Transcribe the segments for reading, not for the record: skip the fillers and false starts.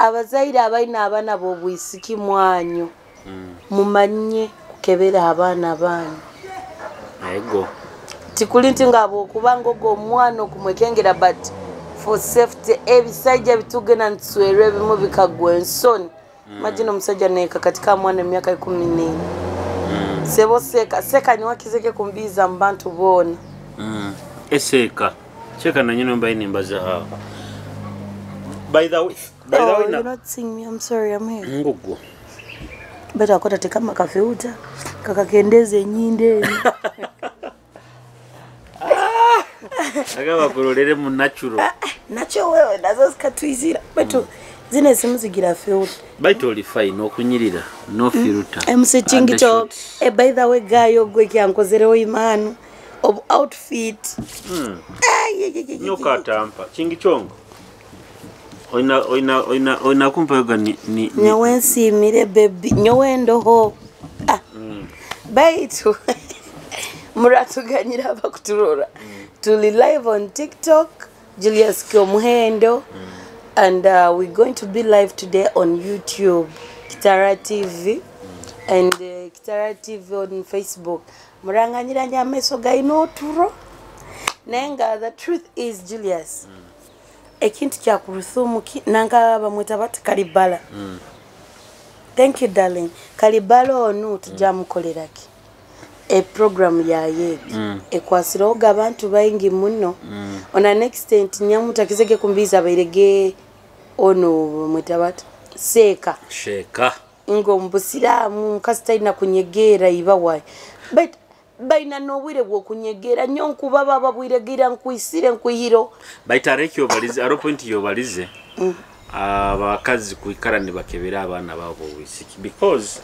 abazaire abaina abaana b'obwisiki mwanyu mumanye kukebera abaana banyu ego tikuli nti ngabo kubanga ogwo omwana okumwekengera but for safety ebisajja bitugena nswere ebimu bikagwa ensoni imagine omusajja neka katika mwana emyaka 14 sebo seka niwakizeke kumbiza mbantu bona eseka cheka na nyino mbaini mbaza by the way you're not seeing me, I'm sorry, I'm here. Ngugu. Beta akota tekama kafeuta kakakendeze nyinde. Akaba kurolere mu natural. Natural wewe nazo zikatwizira. Beto zine simuzigira feuta. Baito oli fine okunyirira no filter. I'm saying it by the way guy ogwe kyankozerewo imanu of outfit. Nyoka tampa. Chingi chongo. Oina kumpa yoga ni nyowensi mire baby nyowendo ho baitu muratuganyira abakuturora tuli live on TikTok Julius Kyomuhendo and we're going to be live today on YouTube Kitara TV and Kitara TV on Facebook muranganyira nyameso gaino turo nenga the truth is Julius ekintu kya kuruthumu nanga bamwita bati kalibala thank you darling kalibala onu tujamukoleraki a program ya yegi ekwasiroga abantu bayingi muno ona next tent nyamutakizeke kumbiza bayirege ono mwita bati sheka ngo mbusiramu kasitaina kunyegera ibawaye but baina nobwire bwo kunyegera nyonku baba babwiregira nkuisire nkuhiro baitareki obalize aro point yobalize abakazi kuikara ni bakebera abana babo wisiki because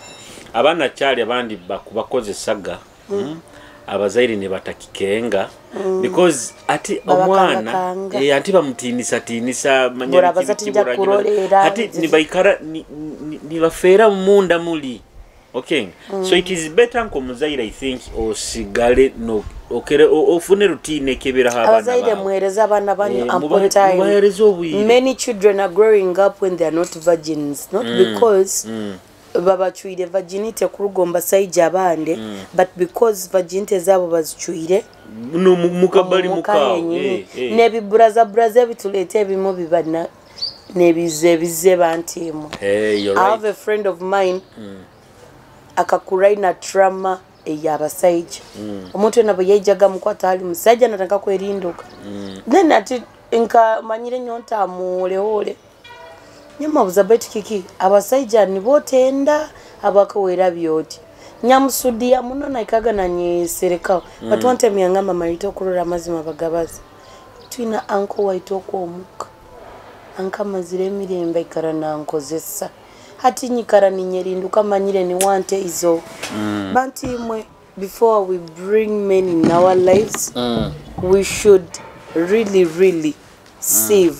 abana cyali abandi bakubakoze saga abazairi ne batakikenga because ati omwana ati bamutinisa manyira kibura ati ni baikara ni bafera munda muli. Okay, so it is better nko muzaira I think osigale no okere ofune routine kebera ha abana abazaire muhereza abana banyu ample time. Many children are growing up when they are not virgins, not because baba chuire virginity kurugomba saija abande but because virginity zabo bazichuire no mukabali mukawo nebi braza bitulete bimo bibana nebize bantimu. Hey, you're right. I right. have a friend of mine akakuraina trauma eyabasaija omuntu nabo yejaga mukwata ali musajja nataka kwerinduka then ati inka manyire nyonta amulehole nyama buzabeti kiki abasaija nibotenda abakawera byoti nyamusudia muno naikaga nanye serikao but wante myangama Maritah kurura mazima bagabazi twina anko waitoko omuka anka mazire mirembe ikarana ankozesa hati nyikara ninyerinduka manyire ni wante izo banti mwe before we bring men in our lives we should really save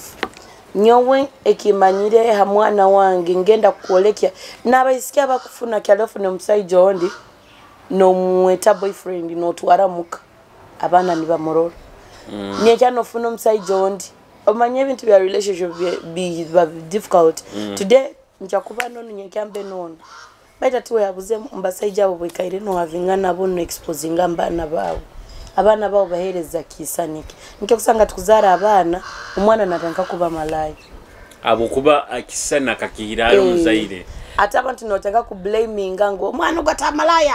nyowe ekimanyire hamwana wange ngenda kuolekya nabayisikia bakufuna kyalofu ne musaijo ondi no mweta boyfriend no twaramuka abana nibamororo nyekya no funa musaijo ondi omanye bintu bya relationship be difficult today njakuba none nyekyambe none baita tuwe yabuze mbasaija abo bwikaire no havingana bono exposing abana bawo bahereza kisaniki nke kusanga tukuzara abana umwana natanka kuba malaya abo kuba akisana kakihirayo muzaire ata abantu notanga ku blaming ngo umwana ugata malaya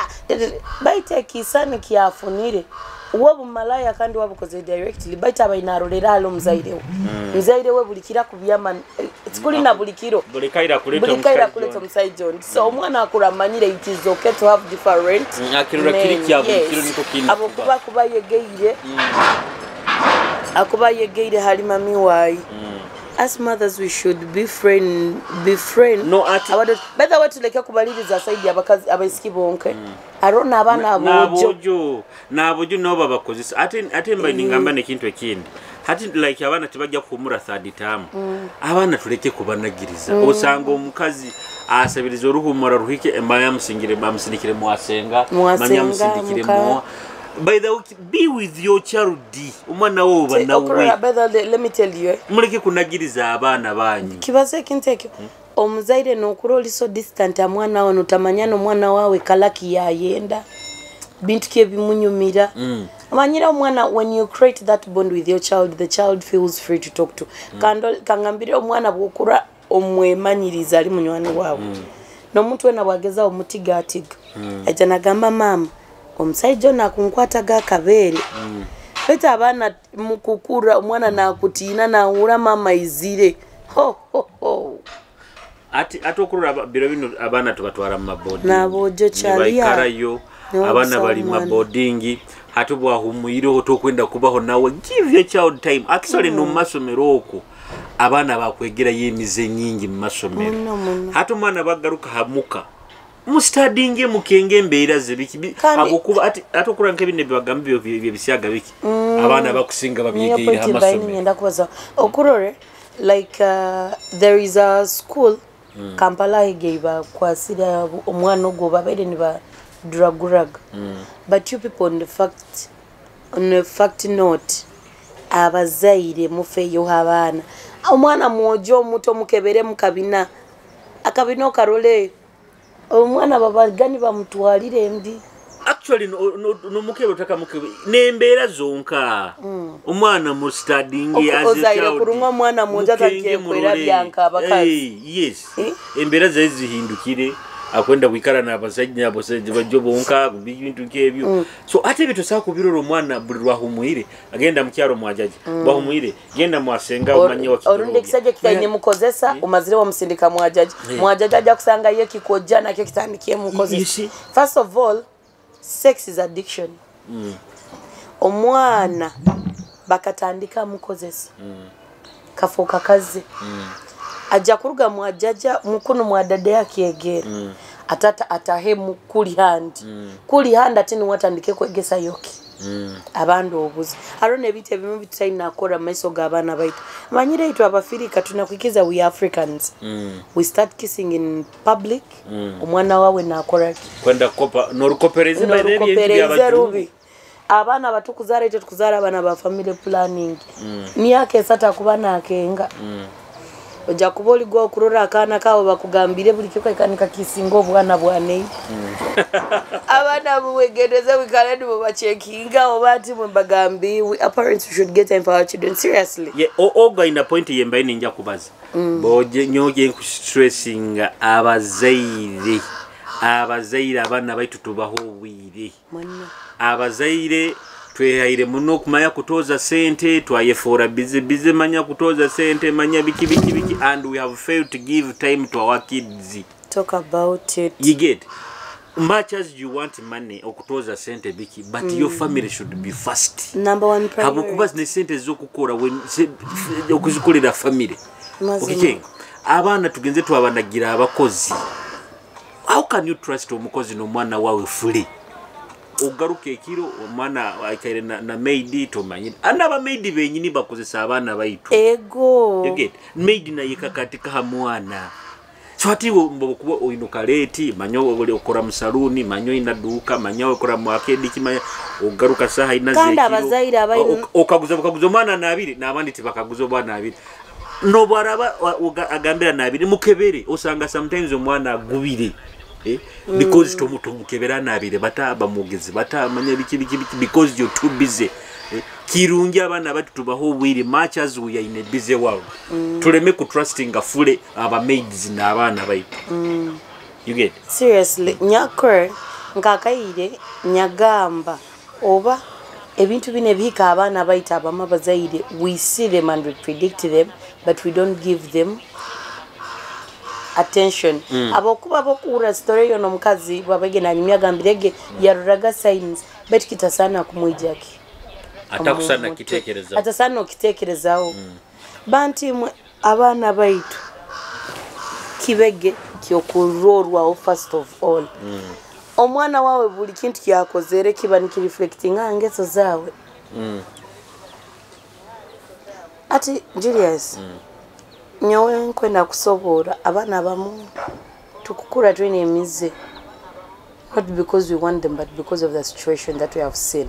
baita kisaniki yafunire uwo malaya kandi wabukoze directly baita bayinarolera alo muzaire muzaire we bulikira kubyama tikuli na bulikiro bulikaira kuleta musaijo so umwana akuramanyire it is okay to have different akirura kiriki abukiro niko kindi abo kuba yegeire akuba yegeire hali mami wayi as mothers we should be friend no ati better what like kubaliriza side abakazi abaisiki bonke arona abana abojo no babakozisa ate mbaini ngamba nekintu ekindi hati like abana tibajja kumura third term abana tuleke kubanagiriza osanga omukazi asabiriza uruhumura ruhike embaya musingire bamusindikire mwasenga manya musindikire mwa by the way, be with your child umwana wo banawe let me tell you muleke kunagiriza abana banyu kibaze kintekyo omuzaire nokuro oli so distant amwana ono tamanyano mwana wawe kalaki yayenda bintu kye bimunyumira amanyira omwana when you create that bond with your child the child feels free to talk to kangambire omwana bwokura omwemanyiriza ali munywani wawe nomuntu wena bwageza omutigaatiga ajja nagamba mama omusajja nakunkwata gakabere peta abana mukukura omwana nakutiina nawula mama izire ati atokurura biro bino abana tubatwara mu mabodi nabojo chalia karayo abana bali mabodingi hatu bwahumuyire otokwenda kubaho nawe give your child time actually no masomero oko abana bakwegera yemize nyingi mu masomero hatu mwana bagaruka hamuka mustadinge mukenge mbeera zebiki abukuba ati atokura nkebine bagambye byebisyaga biki abana bakusinga babyegera hamasomero nyenda kubaza okurore like there is a school Kampala igeba kwasira omwana ogwo babere ni ba dragurag but you people on the fact note abazaire mufeyo habana omwana mwojo muto mukebere mukabina akabino karole omwana babagani bamutwalire mbi actually no mukebe taka mukebe nembeera zonka omwana mu studying as a child kurunga mwana mmoja takiye kwera byanka abakazi yes embeera zihindukire akwenda kwikara na abasajja bajo bonka bintu kebyo so ate bitu sakubiroro mwana bulirwa humuyire agenda mukyaro mwajaji bahumuyire genda mwasenga umanye wakidoro orundi kisaje kitaine mukozesa umazire wa musindika mwajaji ajja kusanga ye kikoja na kyo kitandikiye mukozesa first of all sex is addiction omwana bakatandika mukozesa kafoka kaze ajja kuruga mwajaja mukono mwadade yakiyegera atata atahemu kuli hand atini watandike kwegesa yoki abandu obuzi arone bite bimu bitayina akora maiso gabana baitu manyire itu abafirika tunakwikiza we Africans we start kissing in public omwana wawe na akora kwenda kopa norukopereze by rubi abana batukuzara ite tukuzara abana ba family planning ni yake sata kubana akenga oja kuboli gwa kurora akana kawo bakugambire buli kiko ikanika kisingo bwana bwane abana buwegereza wikaledi bobacheckinga obati mbagambi parents should get time for our children seriously yeah oga ina point yembaye ninja kubaza boje nyoge ku stressing abazaire abana baitu tubaho wire abazaire twehaire muno kumanya kutoza sente twayefora bize manya kutoza sente manya biki and we have failed to give time to our kids talk about it you get much as you want money okutoza sente biki but your family should be first number one priority habukubaza ne sente zokukora when okuzikolera family okay abana tugenze twabanagira abakozi how can you trust omukozi no mwana wawe fully ogaruke kiro omwana akaire na maid to manyina anaba maid benyini bakozesa abana baitu ego you get maid na yikakatika hamwana so ati mbokuba oinuka leti manyo oli okora musaluni manyo ina duka manyo okora mu arcade kimanya ogaruka saha ina zekiro kanda abazaire abayi okaguza mwana nabiri nabandi tibakaguza bwana nabiri no baraba agambira nabiri mukebere osanga sometimes omwana agubire because tomukebera nabire bataba mugezi batamanya biki because you're too busy kirungi abana batu tubaho wiri much as we are in a busy world tuleme ku trusting afule aba maids na abana baitu you get seriously nyakore ngakaire nyagamba oba ebintu bine bika abana baitu abama bazaire we see them and we predict them but we don't give them attention abokuba bokura story yo nomukazi babage na nyumya gambirege yaruraga signs bet kitasana kumwijaki atakusana kitekereza atasana okitekerezao banti abana baitu kibege kyokurorwa first of all omwana wawe buli kintu kyakozere kibani ki reflecting angeso zawe ati Julius nyowe nkwenda kusobora abana bamu tukukura twine emize not because we want them, but because of the situation that we have seen.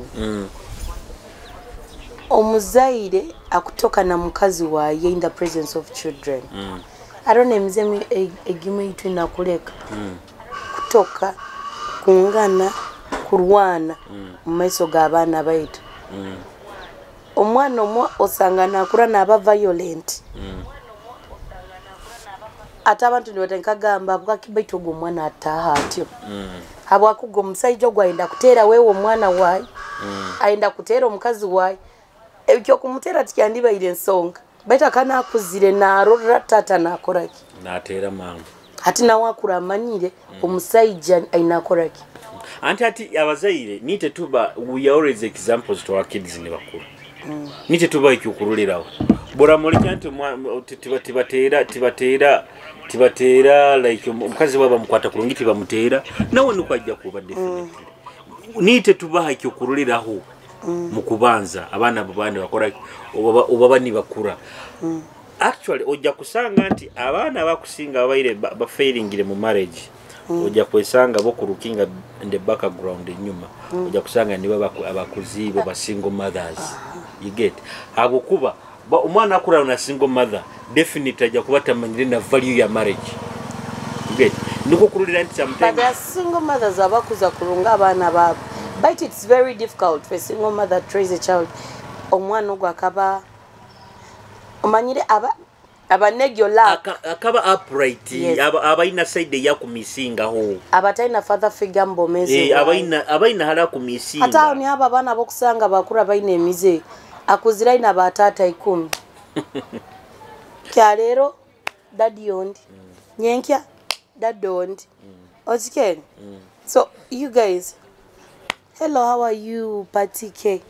Omuzaire akutoka na mukazi waye in the presence of children. I don't know mzemi egimu yitu nakuleka. Kutoka kungana kurwana mu maiso g'abaana baitu. Omwana omwo osanga nakura n'aba violent. Ate abantu nibatenkagamba bwakibaitu ogwo omwana ataha atyo. Habwakugo omusajja ogwo ayenda kuteera weewo omwana waayi. Ayenda kuteera omukazi waayi. Ekyo kumutera tikyandibaire ensonga. Baitu akanakuzire n'arorra taata n'akoraki. N'ateera mama. Ati nawe akura amanyire omusajja ayinakoraki. Ati abazaire nite tuba we are always examples to our kids ne bakuru. Nite tuba ekyukululirawo. Bora muri kyantu tibateera like omukazi baba mukwata kulungi tibamuteera nawe nukwajja kuba definitely. Nite tuba ekyukululiraho mukubanza abana babane bakora obaba ni bakura. Actually ojja kusanga nti abana abakusinga abaire ba failingire mu marriage ojja kwesanga bokurukinga in the background enyuma ojja kusanga nibo abakuzibo ba single mothers. You get habukuba omwana akura na single mother definitely ajja kubatamanyire na value ya marriage. You get niko kurulira nti sometimes but the single mothers abakuza kurunga abana babo. But it's very difficult for a single mother to raise a child. Omwana ogwo akaba omanyire aba negyo lack akaba upright. Yes. Abaina side ya kumisinga ho abataina father figure mbomeze abaina hala kumisinga hata ni aba bana bokusanga bakura baina emize akuzira ina batata 10 kya lero daddy ondi nyenkya dad ondi ozike. So you guys, hello, how are you, Patty K?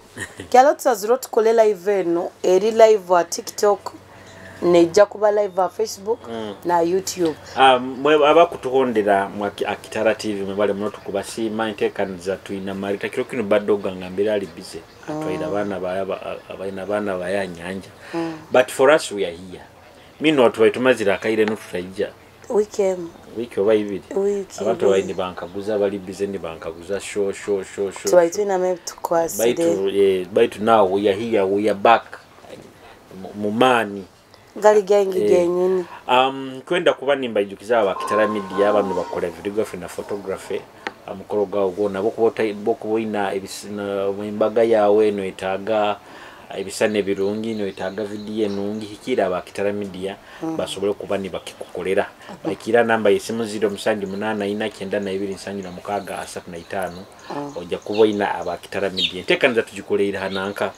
Kyalotsa zrot kolela live no, eri live wa TikTok, neja kuba live wa Facebook na YouTube. Mwe abakutuhondera mwa Kitara TV mwebale mnoto kubasima ntekaniza tuina Maritah kiro kino badoga ngambira ali busy. Atwaira bana baya nyanja. But for us we are here. Mino tuwatumazira akaire no tutayija. We came. Wiki oba ibiri. Abantu bayindi bankaguza bali busy ni bankaguza show. Tuwaituna me tukwaside. Baitu now we are here, we are back. Mumani. Gali gengi genyini. Kwenda kuba nimba ijukiza wa Kitara Media abantu bakola videography na photography. Amukoro gawo gona bokuboina ebisina mbaga yawe no etaga ebisane birungi no etaga video nungi hikira ba Kitara Media basobole kuba ni bakikukolera. Bakira namba yesimu 0789927635 ojja kuboina aba Kitara Media. Tekanza tujikolera hananka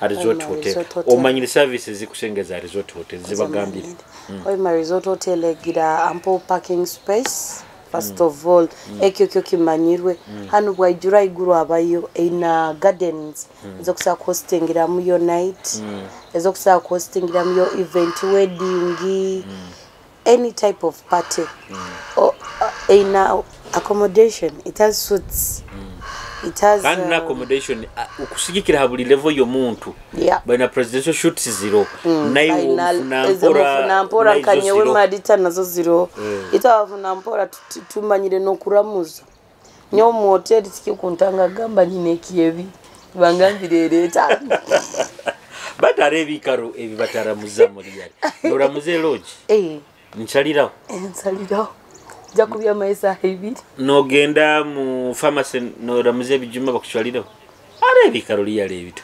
Resort Hotel. Omanyire services zikusengeza Resort Hotel zibagambire. My Resort Hotel gira ample parking space. First of all, ekyo kimanyirwe hanu bwajura iguru abayo ina gardens ezokusa hostingira mu yo night ezokusa hostingira mu yo event wedding any type of party or ina accommodation. It has suits. It has an accommodation ukusigikira habuli level yo muntu bana presidential shoots 0 nayo nampora kanyewe Maritah nazo 0 itavu nampora tumanyire no kuramuza nyo mu hotel tikikuntanga gamba nyine kiyebi bangambire leta batare bikaro ebi bataramuza muri yari noramuze lodge nchaliraho Jakubya maisa ibiri no genda mu pharmacy no ramuze bijuma bakushwaliraho are bikaroli yale ebito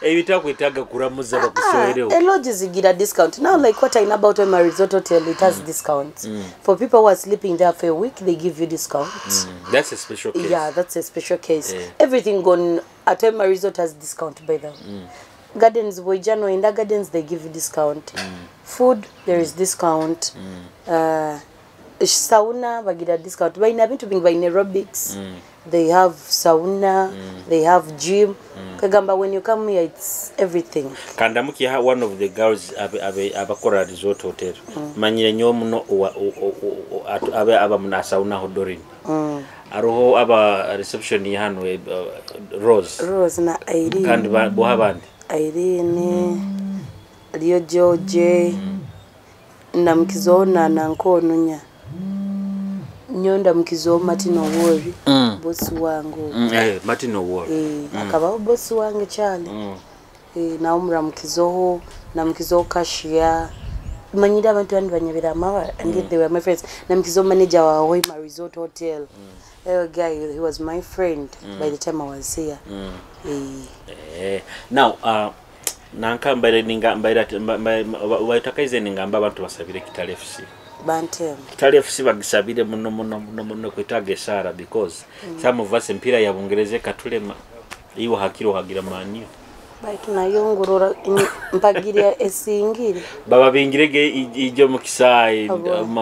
ebita kwetaga kuramuza bakushwaliraho lodge zigira discount now. Like what I know about my Resort Hotel, it has discounts for people who are sleeping there for a week. They give you discounts. That's a special case. Yeah, that's a special case. Everything gone at my Resort has discount by them. Gardens Boijano in the gardens they give you discount. Food there is discount. Sauna bagira discount. By na bintu bing by aerobics. They have sauna, they have gym. Kagamba when you come here it's everything. Kandamuki one of the girls abakora Resort Hotel. Manyire nyomu no aba muna sauna hodorin. Aroho aba reception ni hano Rose na Irene. Kandi bohabandi. Irene Rio George na mkizona na nkono nya nyonda mukizo Martin Owori bosi wangu Martin Owori akaba bosi wangu cyane na umra mukizo na mukizo kashia manyira abantu bandi banyabira amawa and they were my friends na mukizo manager wa Hoima Resort Hotel guy, he was my friend by the time I was here now nanka mbere ninga mbere watakaize ninga mba abantu basabire Kitara FC Bantem Kitara FC bagisabire muno kwitaga Sara because some of us empira ya Bungereze katulema iwo hakiro hagira manio baitu nayongorora mpagiria esingire baba bingirege ijo mukisai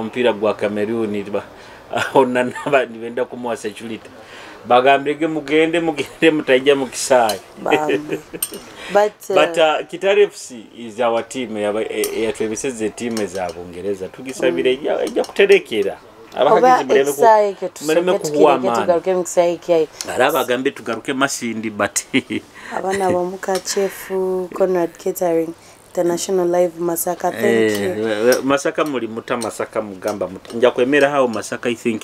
mpira gwa Cameroon ona naba nibenda kumuwa security bagambirege mugende mutajja mukisai but Kitara FC is our team ya twebiseze team za Bungereza tugisabire ejja kuterekera abahagizi muleme kuwama araba gambe tugaruke masindi but abana bamuka chef Conrad Catering International Live Masaka thank you Masaka muri muta Masaka mugamba muta njya kwemera hao Masaka I think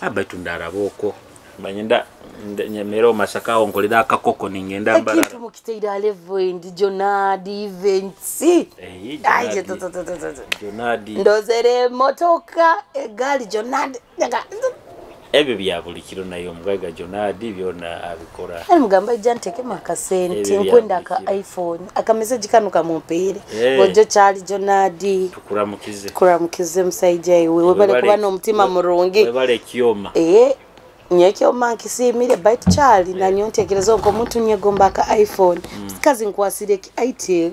abaitu ndaraboko banyenda nyemero Masaka onkolera akakoko ningenda mbara kitu mukiteira level ndi Jonadi events Jonadi ndozere motoka egali Jonadi ebyo byabulikiro nayo mugaiga Jonadi byona abikora ari mugamba ijanteke makasente nkwenda ka iPhone aka message kanu kamumpere bojo cyali Jonadi tukuramukize musaija iwe bale kuba no mutima murungi webale kiyoma nyeke omankisimire bite cyali na nyontekerezo ko muntu nyegomba ka iPhone kazi nkwasire ki IT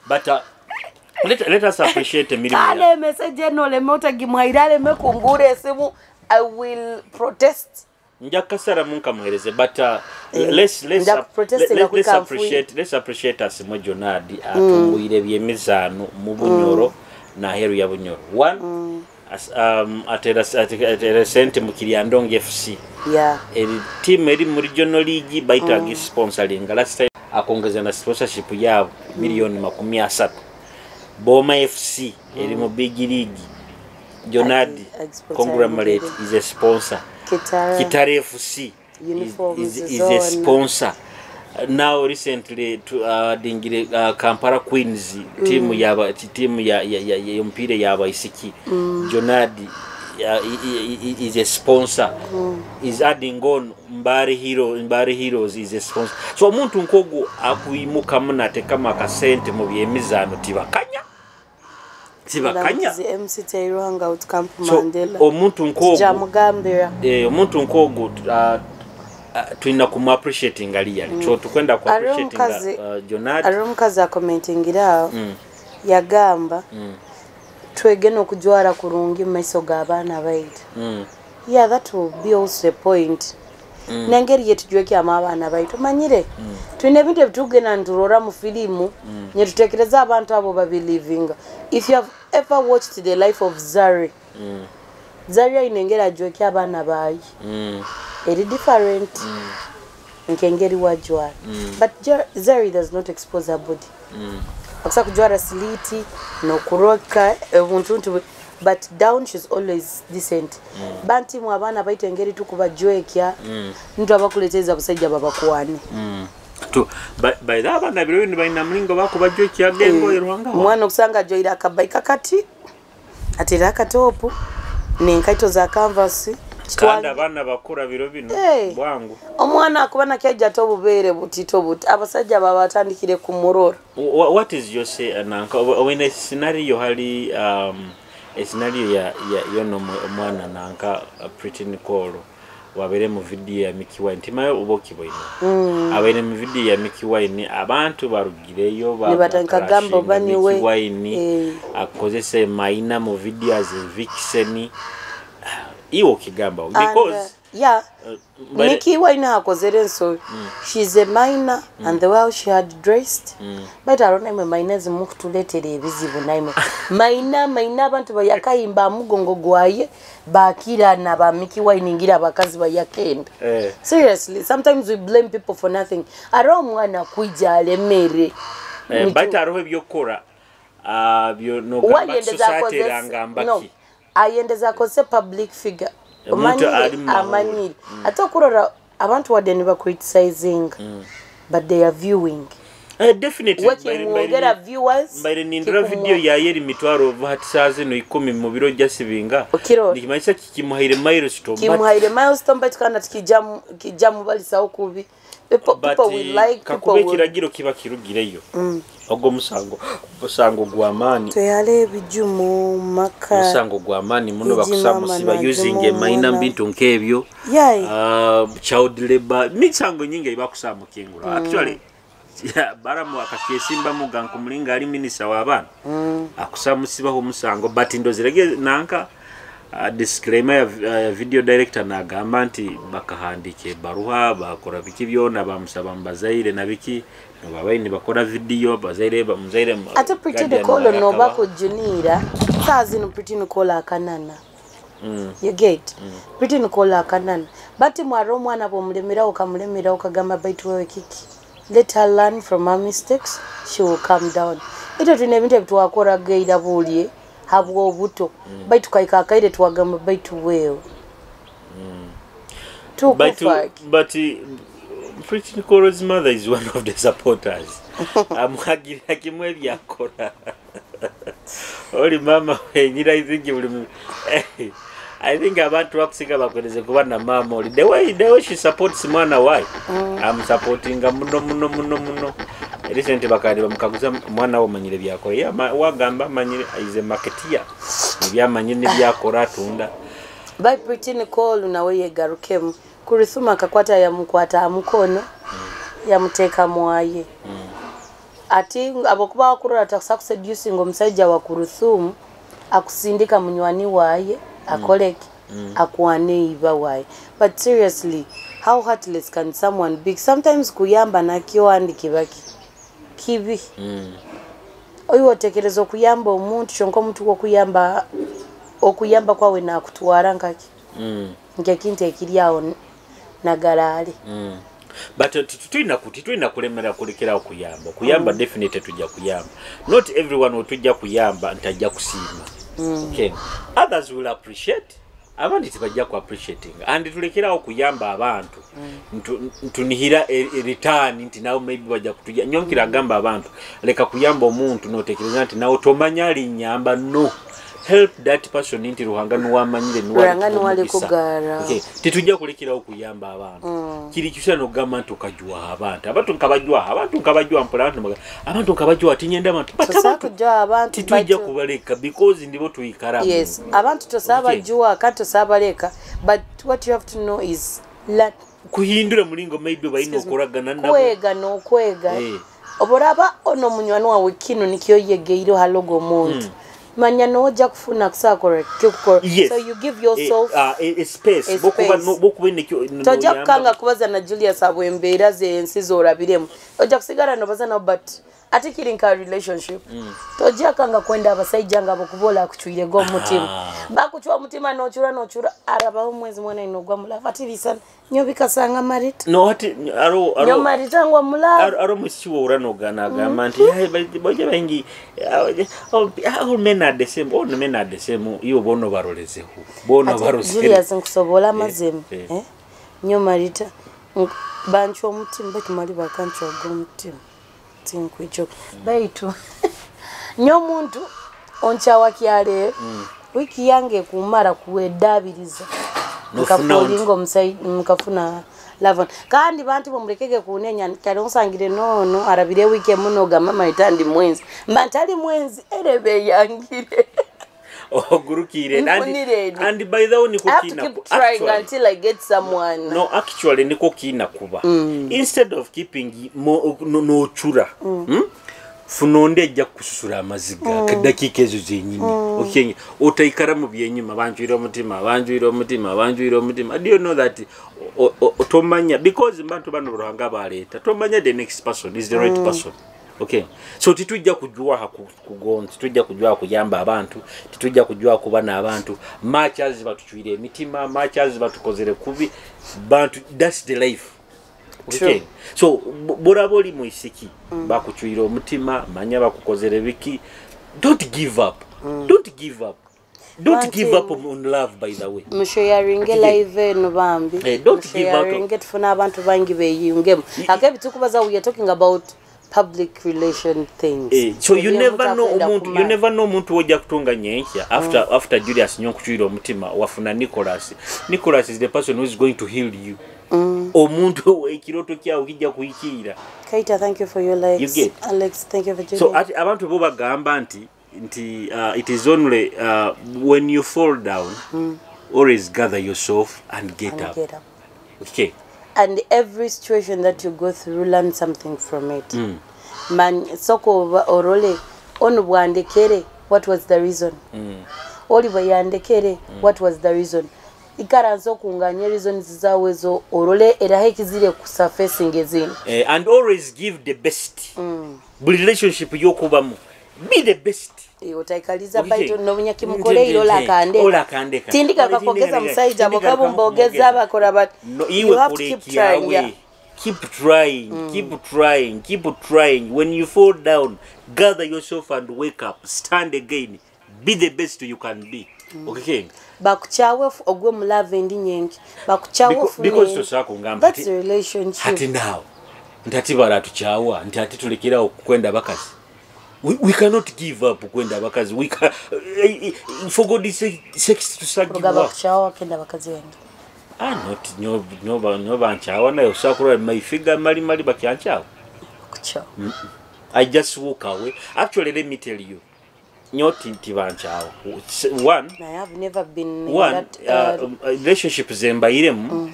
but let us appreciate Miriam ale message no le mota gimwairale mekungure simu I will protest. Njakasara munka muhereze but let's appreciate us mo Jonadi atunguire byemizano mu bunyoro na heru ya bunyoro one atera sente mukiriandonge FC team eri muri regional league baita sponsoring last time akongeza na sponsorship ya milioni 30 Boma FC eri mu big league Jonadi conglomerate is a sponsor. Kitara FC is a sponsor. Now recently to dingire Kampala Queens team ya mpira yaba isiki Jonadi is a sponsor. Is adding on Mbari Heroes is a sponsor. So omuntu nkogo akuimuka munate kama kasente mu byemizano tibakanya MC Tairo hangout camp Mandela omuntu nkogo jamugambira omuntu nkogo tuina kum appreciating ali so tukwenda ku appreciating Jonadi aromukaza commenting ira yagamba twegeno okujwara kurungi maiso gabana baita yeah that will be also a point nengeri yetujwe kya mabana baita manyire twine binde bitugena ndurora mu filimu nyetutekereza abantu abo babilivinga. If you have ever watched the life of Zari Zari inengera jwe kya bana bayi it different nkengeri wajwa but Zari does not expose her body aksa kujwara siliti no kuroka ubuntu but down she's always decent banti mu abana baita ngeri tukuba jwekya ntu abakuleteza busajja babakuwane to by that abana bironi bayina mlingo bakuba jwekya gengo irwanga mwana kusanga joira akabaika kati atira katopu nenkaito za canvas kandi abana bakura biro bino bwangu omwana akubana kyaja tobubere butito but abasajja babatandikire ku muroro. What is your say nanka when a scenario hali a scenario ya yono mwana nanka pretty Nicole wabere mu video ya Mickey Wine timayo uboki boyino abene mu video ya Mickey Wine abantu barugireyo batanka gambo baniwe Wine akozese maina mu video as vixen iwo kigamba because Mickey Wine akozere so she's a minor and the way she had dressed but I don't know minor zimukutuletere ebizibu naime minor abantu bayakayimba mugongo gwaye bakira na ba Mickey Wine ngira bakazi bayakenda seriously sometimes we blame people for nothing aro mwana kuija alemere but arohe byokora byo no gamba society rangambaki ayendeza akose public figure amanyiri ate okurora abantu wadde ne bacriticizing but they are viewing definitely wekimwongera viewers mbaire nindira video ya yeri mitwaro vatisaze no 10 mu biro jasibinga nikimanyisa kimuhaire milestone but kana kijamu balisaho kubi people will like kakube kiragiro kiba kirugireyo ogwo musango gwamani tuyale ebijumu maka musango gwamani muno bakusamusiba using a minor bintu nkebyo child labor misango nyingi ibakusamukingura actually baramu akakyesimba muganko mulinga ali minister w'abana akusamusibaho musango but ndozirege nanka disclaimer ya video director nagamba nti bakahandike baruha bakora biki byona bamusaba mbazaire nabiki babaini bakora video bazaire bamuzaire ate pretty call no bakujunira sazi no pretty call akanana you get pretty call akanana but mwaro mwana bomulemera okamulemera okagamba baitu wewe kiki let her learn from her mistakes she will calm down ito tunebinte bitwakora geida bulye habwo buto baitu kaikakaire twagamba baitu wewe but Pretty Nicola's mother is one of the supporters. Amuhagira kimwe byakora. Oli mama wenyira I think abantu bakusiga bakweleze kuba na mama oli the way she supports mwana why I'm supporting muno recently bakadi bamukaguza mwana wo manyire byakora ya wagamba manyire is a marketeer byamanyire byakora tunda by Pretty Nicole nawe yegarukemu kurithuma akakwata ya mukwata amukono ya muteka mwaye ati abokuba akurora atakasa kuseducing omusajja wa kuruthumu akusindika munywani waye akoleki akuane iba waye but seriously how heartless can someone be sometimes kuyamba nakyo andikibaki kibi oyo otekereza okuyamba omuntu chonko omuntu okuyamba kwawe na kutwara nkaki nkekinte ekiriawo nagalali but tuina kulemera kulikira okuyamba definitely tujja kuyamba not everyone otujja kuyamba ntajja kusima okay others will appreciate abandi tibajja ku appreciating and tulekera okuyamba abantu tunihira return nti nawo maybe bajja kutujja nyonkira gamba abantu leka kuyamba omuntu notekereza nti nawo tomanya linyamba no help that person into ruhanga nuwamanyire nuwali kugara okay titujja kulikira okuyamba abantu kiri kisano gamba ntukajwa abantu nkabajwa mpola abantu nkabajwa tinyenda abantu titujja kubaleka because ndibo tuyikara yes abantu tosaba jua kato sabaleka but what you have to know is kuhindura mulingo maybe bayino okoragana nabo kwega oboraba ono munywani wawe kino nikyo yegeiro halogo muntu manya noja kufuna kusakora yes. So you give yourself a space bokuba nekyo toja kanga kubaza na Julius abwembera ze ensizo orabiremu oja kusigara no bazana but atikiri nka relationship toja kanga kwenda abasajja ngabo kubola kuchwire go mutima bakuchwa mutima nochura araba mwezi mwana inogwa mulava atirisana nyobika sanga Maritah no ati aro Maritah ngwa mulava aro musiwo uranoga gamanti boje bengi all men are the same all men are the same iyo bono barolezeho bono barose Julius nkusobola mazemu nyo Maritah bancho mutima bakimali bakancho go mutima tinkwicho baitu nyo muntu oncha wakyale wiki yange kumara kuwedabiriza nkapolingo msai nkafuna lavon kandi bantu bomulekeke kunenya kalonsangire no arabire wiki munoga mama itandi mwenzi mbantali mwenzi erebe yangire ogurukire and by the way niko kina trying until I get someone no actually niko kina kuba instead of keeping no chura funonde jja kususura amaziga kadakika ezo zenyini okay otaikara mu byenyuma banjwira omutima do you know that otomanya because bantu bano ruhanga baleta tomanya the next person is the right person okay so titujja kujwa kugonza titujja kujwa kuyamba abantu titujja kujwa kubana abantu matches batuchwire emitima matches batukozere kubi bantu that's the life okay so boraboli muisiki bakuchwira omutima manya bakukozere biki don't give up Don't give up on love, by the way. Musharinge live no bambi. Don't give up. Musharinge tufuna abantu bangi beyungemu. Akabi tukubaza we are talking about public relation things. So you never know umuntu wojja kutunga nyencha after Julius nyokuchira omutima wafuna Nicholas. Nicholas is the person who is going to heal you. Omuntu ekiroto kyawo kijja kuyikira. Kaita, thank you for your likes. You get. Alex, thank you for joining. So abantu bo bagamba nti it is only when you fall down, always gather yourself and get up. Okay. And every situation that you go through, learn something from it. Man, soko orole onu bwandekere, what was the reason? Oliver yandekere, what was the reason? Ikaranzo kunganya reasons zawezo orole erahekizire ku surfacing ezino. And always give the best. Relationship yokubamu. Be the best. Otaikaliza baito nobunya kimukole ilola kande. Tindika kakogeza musaija bokabo mbogeza bakora but you have to keep trying. Yeah. Keep trying. When you fall down, gather yourself and wake up. Stand again. Be the best you can be. Okay. Bakuchawe ogwe mulave ndi nyengi. Bakuchawe because tosako ngamba. That's a relationship. Hati now. Ntati baratuchawa, ntati tulekera okwenda bakazi. We cannot give up kwenda bakazi. We can for God is sex to sagi. Bakuchawa kenda bakazi wengi. Not no banchawa na yosakura my figure mali bakyanchawa. Kuchawa. I just walk away. Actually, let me tell you. One, I have never been in that relationship zembairemu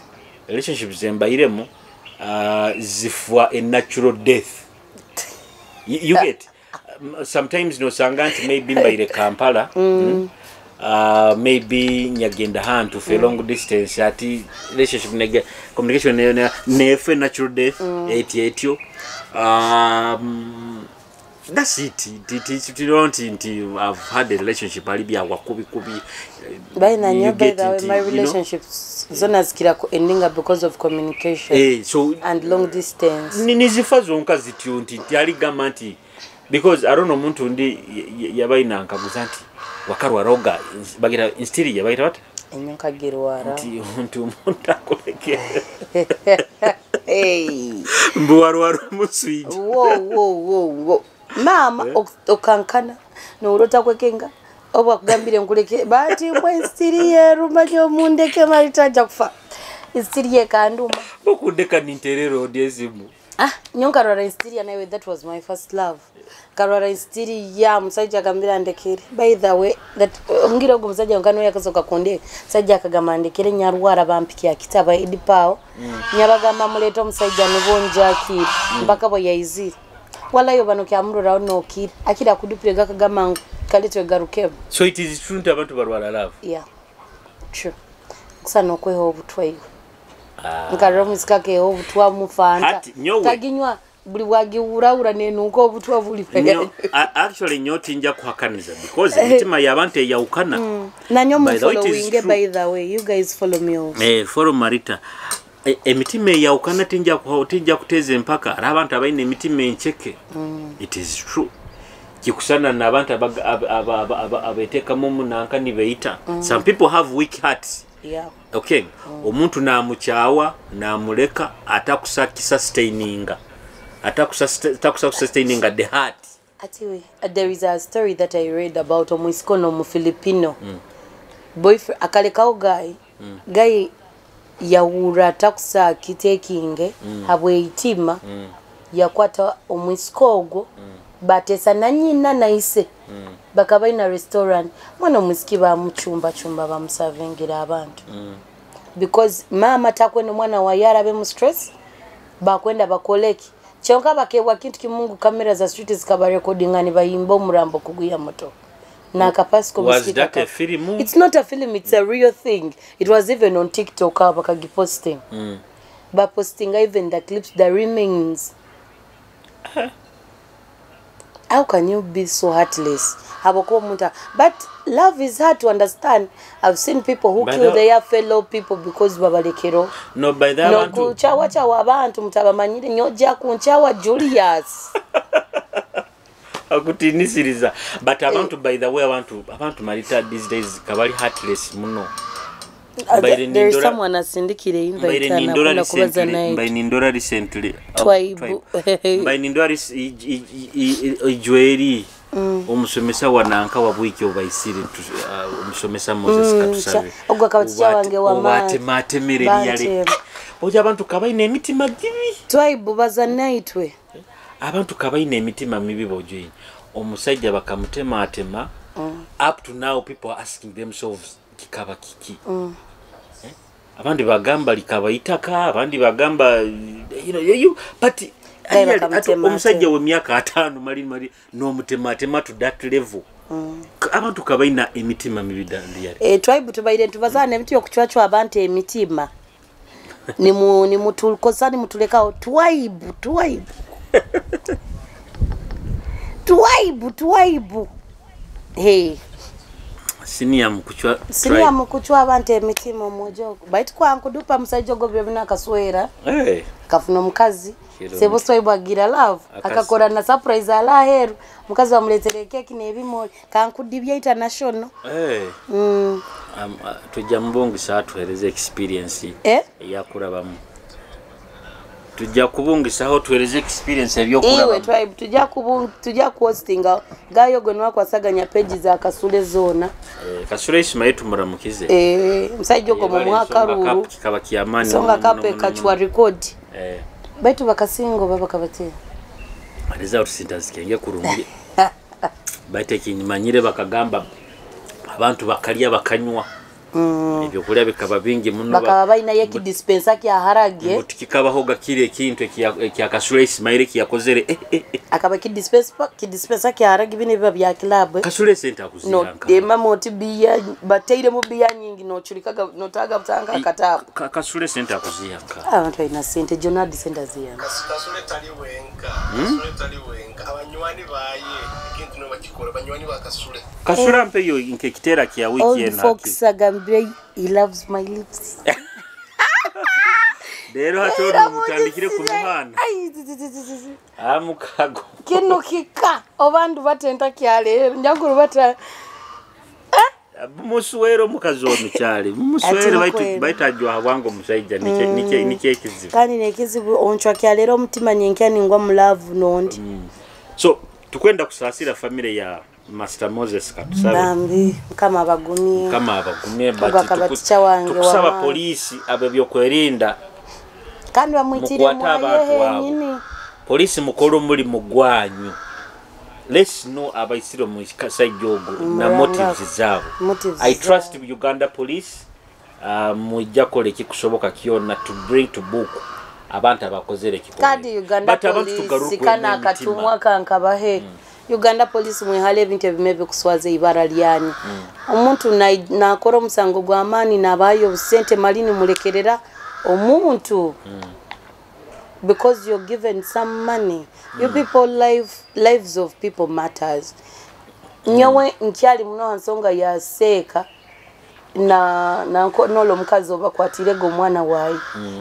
zifwa a natural death. You get sometimes no sanganti maybe by the Kampala maybe nyagenda hand for a long distance ati relationship communication nefe natural death etio that's it. I've had a relationship. By the way, my relationships zonas kira ending up because of communication and long distance. Because I don't know muntu ndi yabaina nkaguzanti wakarwa roga bagira instiri yabaita what? Enyoka girwara. Muntu akoleke. Hey. Mbuwarwaru muswiji. Whoa. Mama okankana no urota kwekenga oba kugambire nkuleke bati mbwe instiriye rumanyo mundeke Maritah kufa instiriye kanduma okundeka ninterero odiezimu nyonka rara instiriya nawe. That was my first love. Karara instiriya musaija kambira ndekere. By the way that ngira ngo musaija ngano yakasoka konde saija akagamandekere nyarwara bampikia kitaba edipao nyabagama muleto musaija nibonja ki mpaka bo yaizira wala yo bano kyamurura no kiri akira kudupirega kagama kalitwe garukebo. So it is true to abantu barwara love. Yeah, true. Kusano kweho obutwayo nkarira musikake obutwa mufanta taginywa buli bwagiwuraura nenuko obutwa buli actually nyoti nja kuhakaniza because mitima yabantu yaukana nanyo mu following. By the way, you guys follow me also. Follow Maritah. Emitima yaukana tinja kuteze mpaka abantu abaine emitima encheke. It is true. Kikusana na abantu abeteka mumu nankani beita. Some people have weak hearts. Yeah. Okay. Omuntu na muchawa na muleka atakusustaininga the heart. Atiwe, there is a story that I read about omwisikono mu Filipino. Boyfriend akalekao guy yawura takusa kitekinge habwe itima yakwata omwisikogo batesa na nyina naise bakabaina restaurant mwana omwisiki ba muchumba bamusavingira abantu because mama takwene mwana wa yarabe mu stress bakwenda bakoleki chonka bakewa kintu kimungu kamera za street zikaba recording ani bayimba umurambo kuguya moto. Was that a film? It's not a film, it's a real thing. It was even on TikTok bakagi posting. But posting even the clips, the remains. How can you be so heartless? But love is hard to understand. I've seen people who kill their fellow people because babalekero. No, by that one too. No, chawa abantu mutabamanyire nyoja kunchawa Julius. Akutinisiza. But abantu by the way abantu Maritah these days kabali heartless muno. There is someone asindikire invite na kubaza naye. By Nindora recently. Twaibu. By Nindora Ijweri. Omusomesa wananka wabwiki obaisire omusomesa Moses Katusabe. Ogwa kabaticha wange wa mate. Mate mereri yale. Oja abantu kabaine emitima gibi. Twaibu baza naitwe. Abantu kabaine emitima mibi bojwe. Omusajja bakamutema atema. Up to now people are asking themselves kikaba kiki. Abandi bagamba likaba itaka, abandi bagamba but omusajja we myaka 5 mali no mutema to that level. Abantu kabaina emitima mibi dali. Tribe tubaire tubazana emitima okuchwachwa abantu emitima. Ni mutulkozani mutulekao twaibu. Twaibu. Hey. Sinia mukuchwa abantu emitima mojogo. Baitu kwa nkudupa musajogo byebina kaswera. Kafuno mukazi. Sebo Twaibu agira love. Akakora na surprise ala heru. Mukazi wamuletere keki nebimoli. Kankudibya international. Tujambongisa atuhereze experience. Yakurabamu. Tujja kubungisa ho tuhereze experience ebyokuraba. Iwe Tribe tujja kuhostinga gayo gwenwa kwasaganya page za Kasule zona. Kasule Ismail tumuramukize. Msajjo go mu mwaka ruru. Kaba kiyamani. Songa kape kachwa record. Baitu bakasingo baba kabate. Aliza utusindazikenge kurungi. Baite kinyimanyire bakagamba abantu bakalya bakanywa. Ebyo kulya bikaba bingi muno bakaba baina yeki dispensa kya harage mutikikabaho gakire ekintu kya Kasule Ismail kiyakozere akaba kidispensa kya harage bine biba bya club Kasule center akuziranka no dema moti biya bateire mu biya nyingi no chulikaga no taga butanga akatabu Kasule center akuziranka abantu ina center Jonad center ziyanka Kasule tali wenka abanywani baye kintu no bakikora abanywani ba Kasule Kasule mpeyo nke Kitera kya wiki ena Fox Agambye he loves my lips. Dero hatoro mutandikire ku muhanda. Amukago. Kino kika obandu batenta kyale njaguru bata Muswero mukazomi cyale. Muswero baitajwa hawango musajja nike kizibu. Kandi nekizibu onchwa kyalero mutima nyenkani ngwa mulavu nondi. So tukwenda kusasira family ya Master Moses Katusabe. Nambi kama abagumye baticha wange kusaba polisi abebyo kwerinda kandi bamwitire mwaye nyini polisi mukoro muri mugwanyu let's know abaisiro mu kasajjogo na motives zabo. I trust Uganda police mujja kole kikushoboka kiona to bring to book abantu abakozere kikole kandi Uganda police kana katumwa kankabahe Uganda police mwihale ebintu ebimebe kuswaze ibara lyani omuntu na akora musango gwa amani nabayo busente malini mulekerera omuntu because you're given some money you people lives of people matters nyawe nkyali muno nsonga ya seka na nolo mukazi obakwatire go mwana wayi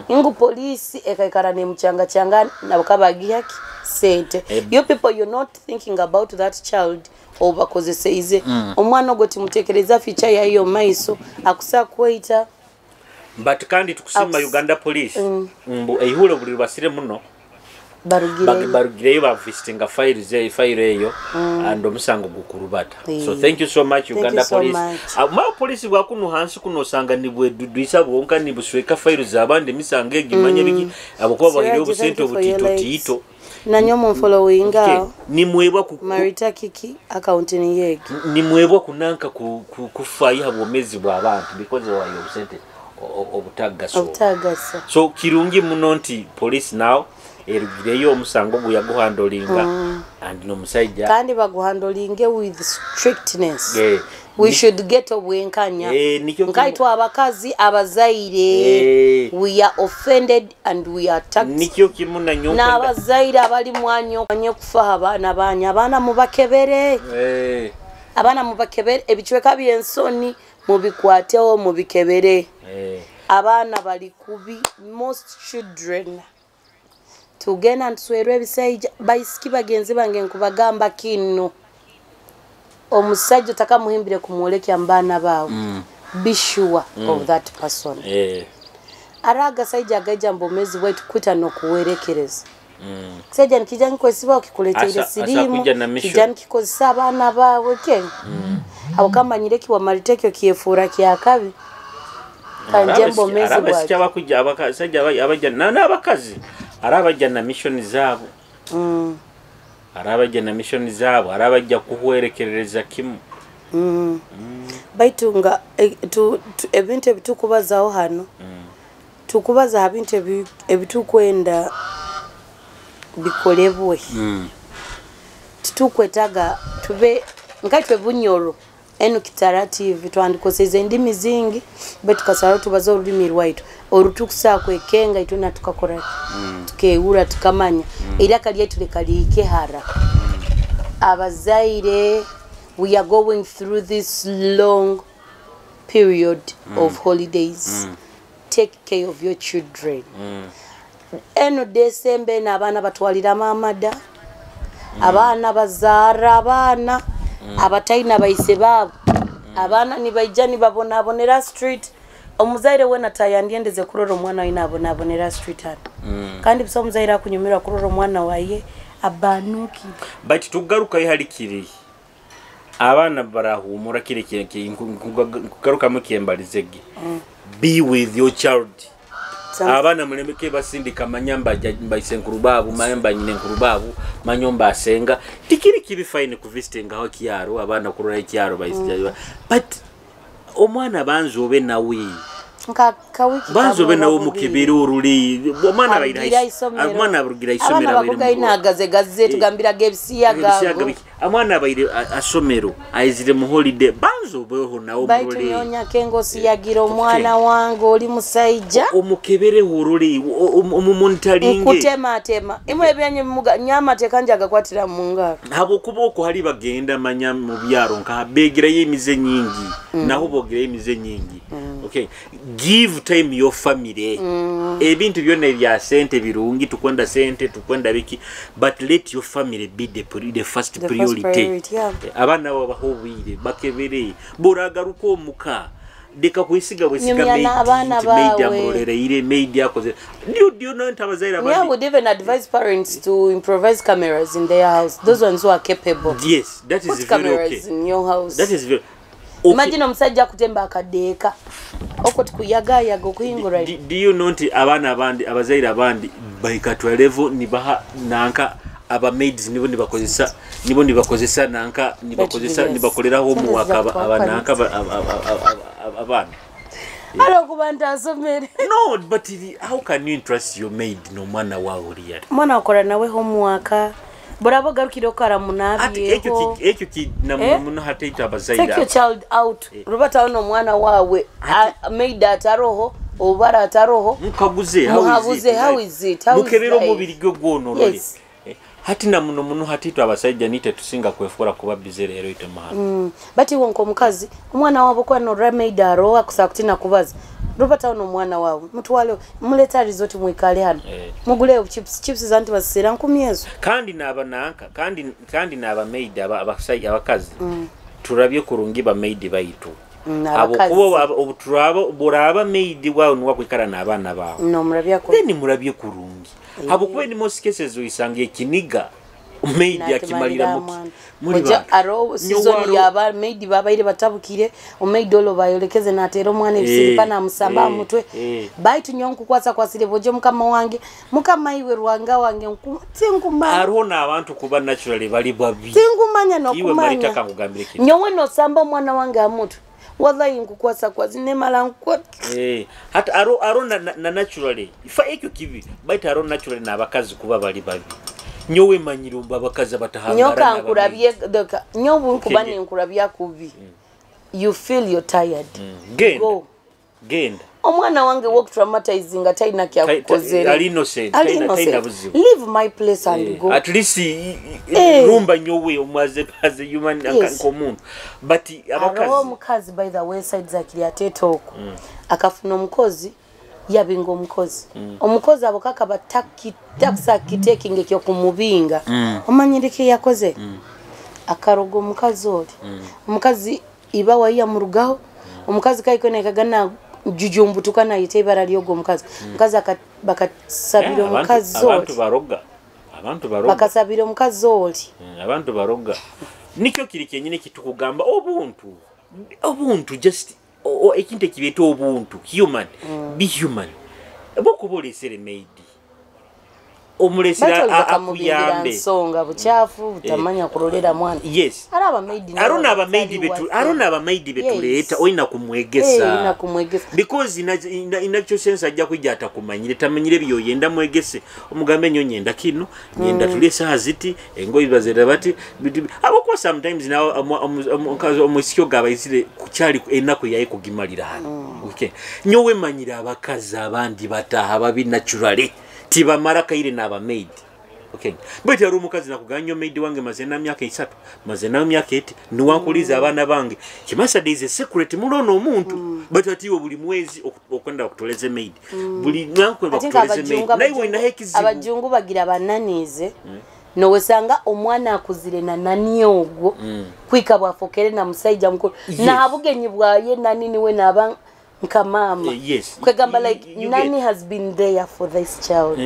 ingu police ekaikara ne mchanga changa nabakabagiyaki sente you people you're not thinking about that child obakozese ize omwana ogoti mutekereza feature ya hiyo maiso akusa kwita but kandi tukusima Uganda police mbu ehule buli basire muno barugire ba visiting file eyo and omusango gukurubata so thank you so much Uganda police ma police bwakunu hansi kuno sanga nibwe duduisa bonka nibusweka file zabandi misango egimanya biki abokuba bahire obusente obutito nanyo mu following ni mwebwa ku Maritah kiki account ni yegi ni mwebwa kunanka kufayi habomezi bw'abantu because wayo obusente obutagasa so kirungi muno nti police now erugireyo omusango guyaguhandolinga and no musajja kandi baguhandolinge with strictness we should get obwenkanya nkaitwa abakazi abazaire we are offended and we are attacked nikyo kimuna nyonka na abazaire abali mwanyo kanye kufa abana mubakebere abana mubakebere ebichweka byensoni mubikwateho mubikebere abana bali kubi most children tugenda nswerwe ebisaija bayisiki bagenzi bange nkubagamba kino omusajja takamuhimbire kumwolekya mbaana baawe be sure of that person araga saija agaja mbomezi wetu kwita nokuwerekereza saija nikijani kwesiba okikuleteire sirimu kijani kikozesa abaana baawe ke abo kama nyireki wa Maritah kiyefura kyakabi kanje mbomezi bwa araba kujja abakasaija abajja n'abakazi arabajja na mission zaabo arabajja na mission zaabo arabajja kuhwerekereza kimu baitunga ebintu ebitukubazaho hano tukubaza abintu ebitukwenda bikolebwe tukwetaga tube ngatwe bunyoro eno Kitara TV twandikoseze ndimi zingi betu kasara tubaza ururimi rwaitu orutukusa kwekenga ituna tukakora tukeura tukamanya era kali yetu lekalike hara abazaire we are going through this long period of holidays take care of your children eno December na abana batwalira mamada abana bazara abana abataina bayise babo abana nibaijani babonabonera street omuzaire wena tayandiendeze kuroro mwana ina abonabonera street hano kandi biso omuzaire akunyumira kuroro mwana waye abanuki but tugaruka ihalikiri abana barahumura kireke kugaruka mukembalizege be with your child abana mulemeke basindika manyamba mbayisenkuru babu mayamba nyine nkuru babu manyomba asenga tikiri kibi fine ku visiting aho kiyaro abana kurora ikiyaro bayisijya but omwana banzobe nawe banzobe nawe mukibiri uruli omwana bayira omwana abugira isomero abana inagaze gazete tugambira gebisiyaga amwana bayire asomero ayizire mu holiday banzobeho nawo muruli bayinyonya kengo siyagira omwana wange oli musaija omukebere uruli omumontaringe kutema imwe byanyu muga nyama tekanja agakwatira munga habo kuboko hari bagenda manya mu byaro nka begira yemize nyingi naho bogira yemize nyingi okay give time your family ebintu byone bya sente birungi tukwenda sente tukwenda biki but let your family be the first priority abana babo bahobire bakebere buragaruka omuka deka kwisiga bwesiga media murorera ire media koze do you know ntabazaira abandi would even advise parents to improvise cameras in their house those ones who are capable yes that is very okay in your house that is very imagine omusajja kutemba akadeka oko tukuyaga yago kuhingura do you know nti abana abandi abazaira abandi baikatwa level nibaha nanka aba maids nibo nibakozesa nanka nibakoleraho homework abananka abana alo kubanda asomere no but how can you trust your maid no mwana wawe riyali mwana akora nawe homework Borabo garukiro kara munabi yeho ekyo ki namuno hataita abazaira take your child out rubata ono mwana wawe made ataroho obara ataroho mukaguze how is it mukebero mubiri gwono roli hati namuno hatito abasaija nite tusinga kwefura kuba bizere ero itamaha bati wonko mukazi umwana wabo kwa no made aro akusakutina kubaza rubata ono mwana wawe mtu wale muleta resort mwikale hano mugule chips zanti basira 10 kandi nabananka kandi naba made abasaija abakazi turabye kurungi ba made bayitu abo kubo turabo buraba made wawe nwa kwikara nabana bawe no murabye ko then murabye kurungi abo kuba ni most cases uisangiye kiniga made akimalira muri ba aro season yaba made babaire batabukire o made olo bayolekeze natero mwana ebisiripa na musamba mutwe baitu nyonku kwasa kwasire boje mukama wange mukama iwe rwanga wange nkumanya arona abantu kuba naturally bali babi tingumanya no kumanya iwe Maritah kugambira kintu nyowe no samba mwana wange amutu wallahi nkukwasa kwazine malanko hata aro na naturally ifa ekyo kibi baitu aro naturally na abakazi kuba bali babi nyowe manyiro babakaza batahangara nyoka nkurabye doka nyobu nkubane nkurabya kubi you feel you're tired genda omwana wange walk traumatizing ataina kya kukozera ali innocent taina buzibu leave my place and go at least rumba nyowe omwaze as a human common but abakazi mukazi by the way side za kiliateto oko akafuna omukozi yabinga omukozi omukozi abo kakaba takisa kitaking ekyo kumubinga omanyirike yakoze akarogo omukazi oli omukazi iba waiya mu rugaho omukazi kayiko nekagana jujumbutuka na yite ibara lyogo omukazi omukazi bakasabira omukazi oli abantu baroga bakasabira omukazi oli abantu baroga nikyo kiri kyenyine kitukugamba obuntu just ekintu ekibeta obuntu human be human bokubolesere made omulesera akuyambe nsonga buchafu butamanya kulolera mwana yes arona aba made betuleta oina kumwegesa because inacho sense ajja kujja atakumanyire tamanyire byo yenda mwegese omugambe nyo nyenda kino nyenda tulesa haziti engoyi bazera bati abako sometimes now omukazi omusikyo gabayisire kuchali enako yaye kugimalira hano okay nyowe manyira abakazi abandi bataha babi naturally tiba maraka ile naba maid okay but yari umukazi nakuganyo maid wange mazena myaka 3 mazena myaka 8 niwankuliza abana bange kimasa days a secret mulono omuntu but atiwo buli mwezi okwenda okutoleze maid buli nyankwe bakutoleze maid naiwe ina hekizi abajungu bagira bananize no wesanga omwana akuzire na nani ogwo kwika bwafokere na musaija mukuru na abugenyi bwaye nani niwe naba nkamama yes kwegamba like nani has been there for this child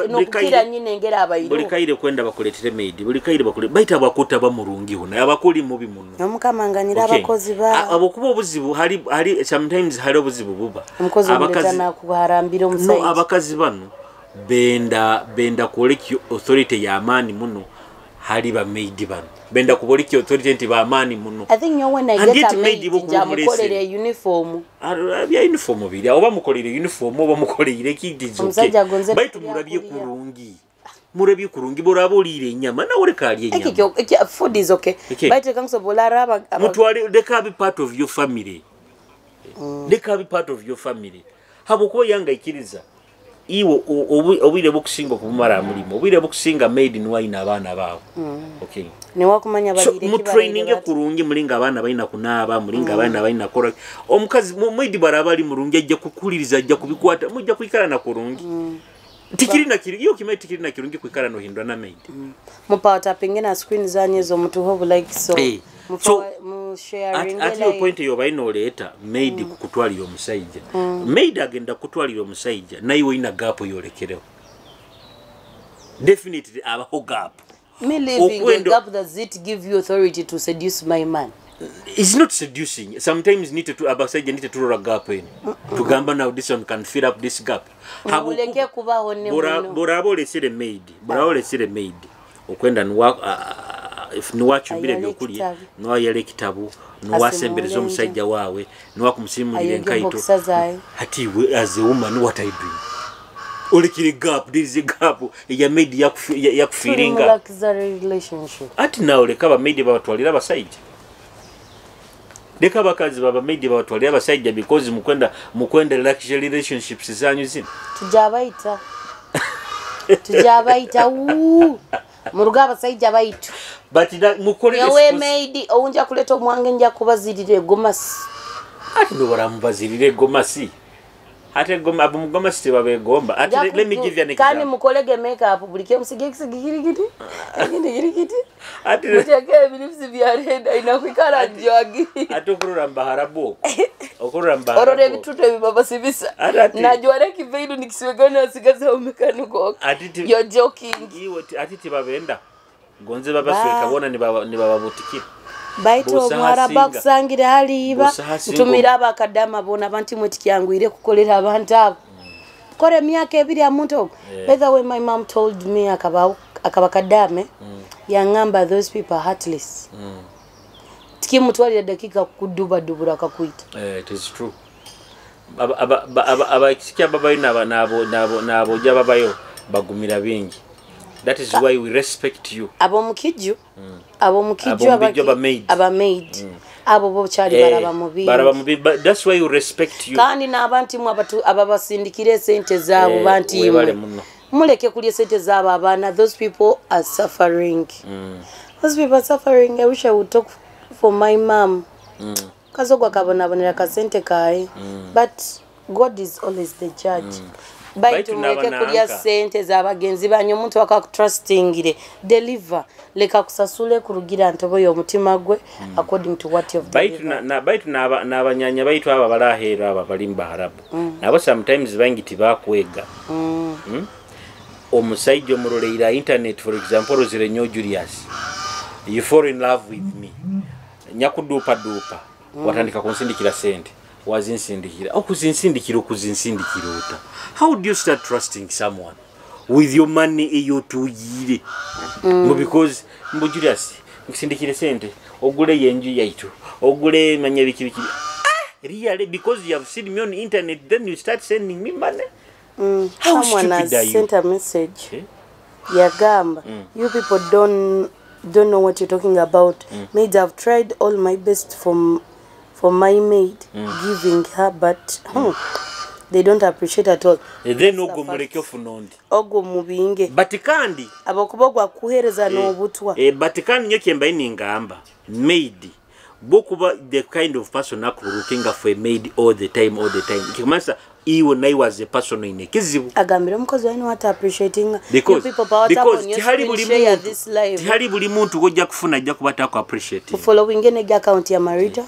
bulikaire nyine ngera abayiro bulikaire kwenda bakuletire maid bulikaire bakule baita bakuta bamurungi hona abakuli mubi muno nomukamanganira abakozi ba abakuba obuzibu hari sometimes hari obuzibu buba abakazi na kuharambira omusayi no abakazi bano benda kuoleki authority ya amani muno hari ba maid bano benda kuboliki authority nti ba amani muno I think when I get a maid jamukolere uniform ya uniform biri oba mukolere uniform oba mukolere kidizo baitu murabye kurungi borabolire inyama na ore kali inyama food is okay baitu kanso bolara mutwale they can be part of your family they can be part of your family haboko yanga ikiriza iwo obwire bokusinga kumara mulimo obwire bokusinga maid ni waina abana bawo okay ni wakumanya balire mu training kurungi mulinga abana baina kunaba mulinga abana baina kora omukazi maid barabali murungi ajja kukuliriza ajja kubikwata mujja kuikara na kurungi tikiri na kiri iyo kimai tikiri na kirungi kuikara no hindwa na maid mupa tapping na screen zanyezo mtu hobu like so so sharing at your point yo baino leta maid kukutwalira omusaija maid agenda kutwalira omusaija naiwe ina gap yolekerewo definitely abaho gap me living a gap does it give you authority to seduce my man it's not seducing sometimes need to abasaija need to roll a gap in to gamba now this one can fill up this gap habuleke kubaho ne borabole sire maid okwenda if nuwacho bile byokuli no yale kitabu no wasembereza omusaija wawe no wakumusimulira enkaito hati as a woman what I do olikiri gap there is a gap ya maid ya kufiringa relationship ati nawe lekaba maid batwalira abasaija leka bakazi baba maid batwalira abasaija because mukwenda luxury relationships zanyu zino tujabaita muruga abasaija baitu but mukolere yawe maid ounja kuleta omwange nja kubazirire gomasi ati ndo baramubazirire gomasi ate goma abumugomasi babe gomba ati let me give you an example kani mukolege makeup bulike musigirigiti ati muteke bilifsi byarenda inakwikara njwagi atokurura mbaharabo okurura mbaharabo orore bituto bibaba sibisa najwa reki veilu nikisiwegana sigaza umekanuko you're joking ati tibabenda gonze babasweka bona ni baba butikira baito mwaraba kusangira haliba ntumira abakadama bona bantu mwetikyanguire kukolera abantu abo kore myaka ebiri amuntu by the way my mom told me akabakadame yangamba those people are heartless tikimutwalira dakika kuduba dubura akakuita it is true aba kisikia baba nabo jaba bayo bagumira bingi that is why we respect you abo mukiju aba maid abo bo chali baraba mubi that's why you respect you kandi nabantu mu abatu ababasindikire sente zabo banti muleke kulye sente zabo abana those people are suffering I wish I would talk for my mom kazogwa kabonabonera kasente kae but God is always the judge baitu mweke kulya sente z'abagenzi banyu omuntu akakutrustingire deliver leka kusasule kurugira ntobo y'omutima gwe according to what you've done baitu n'abanyanya baitu aba balahera aba balimba harabu nabo sometimes bangiti bakwega omusaijo muroleira internet for example rozire nyo Julius you fall in love with me nyakudupa watandika kunsindikira sente wazinsindikira okuzinsindikira uta how do you start trusting someone with your money eyotuyire because mbo Julius nsindikire sente ogule yenju yaitu ogule manya biki really because you have seen me on internet then you start sending me money someone has sent a message yagamba you people don't know what you're talking about. Maids, I've tried all my best for my maid, giving her, but they don't appreciate at all. Then ogo muleke ofunondi. Ogo mubinge. Batikandi. Abakubogwa kuhereza n'obutwa. Batikandi nyo kyemba iningamba. Maid. Bokuba the kind of person looking for a maid all the time. Kikumasa iwo nai was a person in kizibu. Agambira mukozi wanu what appreciating because people power up on your screen share this live. Tihali buli muntu gojja kufuna ajja kubata ku appreciate. Following ene account ya Maritah.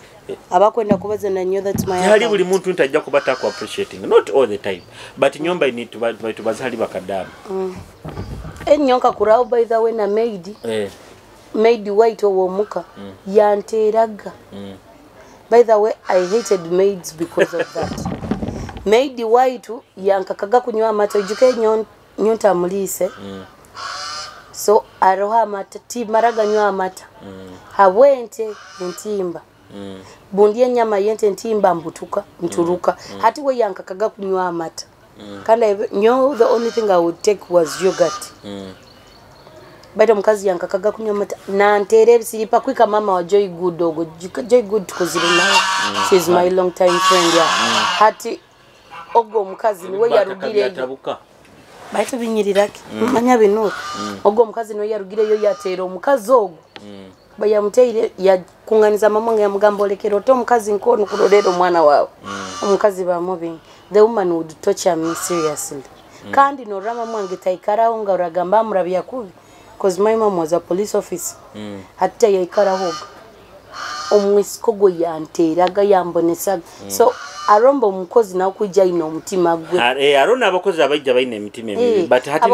Abakwenda kubaza na nyo that's my. Tihali buli muntu ntajja kubata ku appreciating. Not all the time. But nyomba ini tubazali bakadamu. Enyonka kurao by the way na maid. Maid white owomuka yanteraga. By the way I hated maids because of that. Maid white yankakaga kunywa amata ujuke nyonta mulise so aroha amata ti maraga nywa amata hawente ntimba bundie nyama yente ntimba mturuka hati we yankakaga kunywa amata kanda nyo the only thing I would take was yogurt baita mkazi yankakaga kunywa amata na ntere silipa kwika mama wa Joy Good dogo Joy Good tukuzili nayo she's my long time friend hati ogo mukazi niwe yarugire baitu binyirirake manya binuru ogo mukazi niwe yarugire yo yatera omukazi ogo bayamuteire ya kunganiza mamonga ya mugambo lekero to mukazi nkono kurorero mwana wawe omukazi ba moving the woman would torture me seriously kandi no rama mwange taikara nga uragamba murabya kubi because my mom was a police officer hatta yaikara hoga omwisikogo yanteraga yambonesa so arombo mukozi na kujja ino mutima gwe arona abakozi abajja baine emitima emibi but hati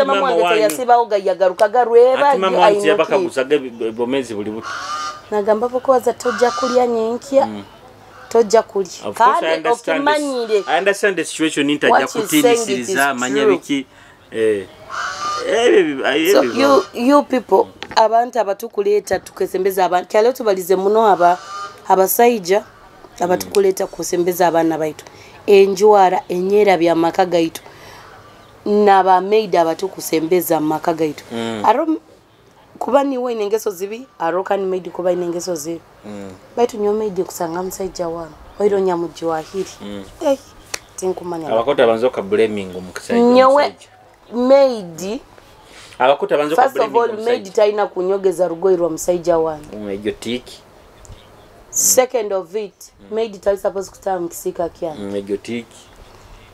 mama wange yasiba oga yagaruka garweba mama wange bakagusaga bomezi buli buti nagamba ko waza tojja kulya nyenkya tojja kulya kandi okimanyire I understand the situation intajja kutinisiriza manya biki so you people abantu abatukuleta tukesembeza abantu kyalo tubalize muno abasaija abatukuleta kusembeza abana baitu enjwara enyera bya maka gaitu naba maid abatukusembeza maka gaitu aro kuba niwe inengeso zibi aro kan maid kuba inengeso zibi baitu nyo maid kusanga msaija wana oiro nyamujwahiri tinkumanya abakota banzoka blaming omukisaija nyowe maid abakota banzoka blaming first of all maid taina kunyogeza rugoirwa msaija wana umejotiki second of it maid tali supposed kutama mkisika kya mejotiki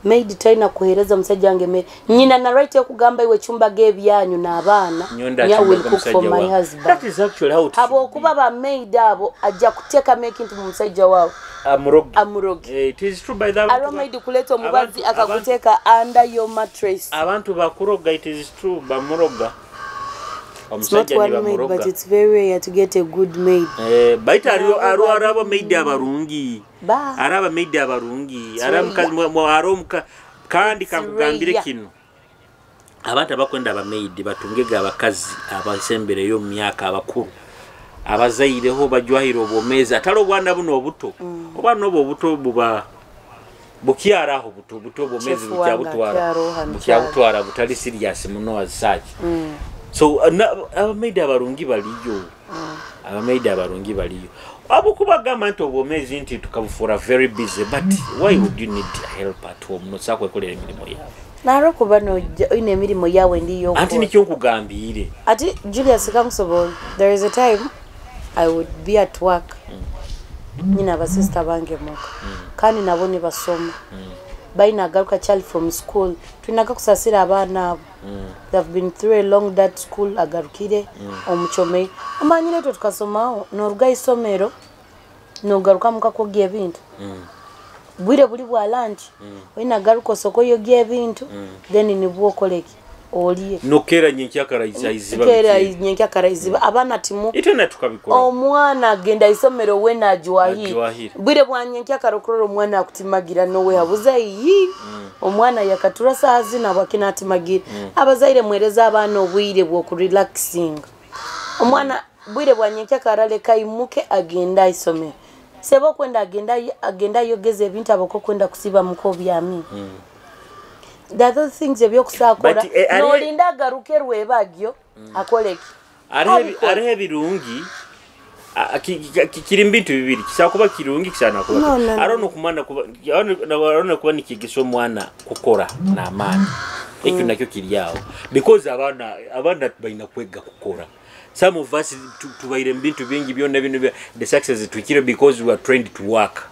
maid taina kuhereza msaija wange nyina na right ya kugamba iwe chumba gebyanyu na abana ya will cook for my husband that is actually how it abo kuba ba maid abo ajja kuteka make into msaija wao amurogi it is true by that aro maid kuleta omubazi akakuteka under your mattress abantu bakuroga it is true bamuroga It's not one maid, but it's very rare to get a good maid. Baita araba maid abarungi. Araba maid abarungi. Aramka kandi kakugambire kino. Abantu abakwenda aba maid batungega abakazi abasembere yo myaka abakuru. Abazaireho bajwahiro bomeza atalo bwana buno obuto. Obwana obuto buba bukiaraho buto bomezi bukyabutwara butali serious muno azaji. So abamaid abarungi baliyo abamaid abarungi baliyo abukuba gama obomezi nti tukabufura very busy but why would you need help at home no sakwe kolera emirimu yawe naro kubano ine emirimu yawe ndiyo ati nikyo nkugambire ati Julius Kamsobol there is a time I would be at work nyina abasista bange muka kandi nabo ne basoma baina garuka child from school tunaga kusasira abana abo they've been through a long that school agarukire omuchome amanyire to tukasomao no ruga isomero no garuka muka kogiye ebintu bwire buli bwa lunch baina garuka soko yogiye ebintu then ni bwo koleki oliye nokera nyenkyakara iziba kera nyenkyakara iziba abana timu itona tukabikora omwana agenda isomero wena ajwahiri bwire bwa nyenkyakara kuroro omwana akutimagira nowe habuza iyi omwana yakatura sazi na bakina atimagira abazaire mwereza abana obwire bwo ku relaxing omwana bwire bwa nyenkyakara leka imuke agenda isomero sebo kwenda agenda yogeze ebintu abako kwenda kusiba muko byami the other things ebyokusakora no linda garuke rwebagyo akoleki arehe birungi kiri mbintu bibiri kisakuba kirungi kisana kuba arono kumana kuba arono kuba nikigisho mwana kukora na amani ekyo nakyo kiriyawo because abana baina kwega kukora some of us tubaire mbintu bingi byonna bino the success tukire because we are trained to work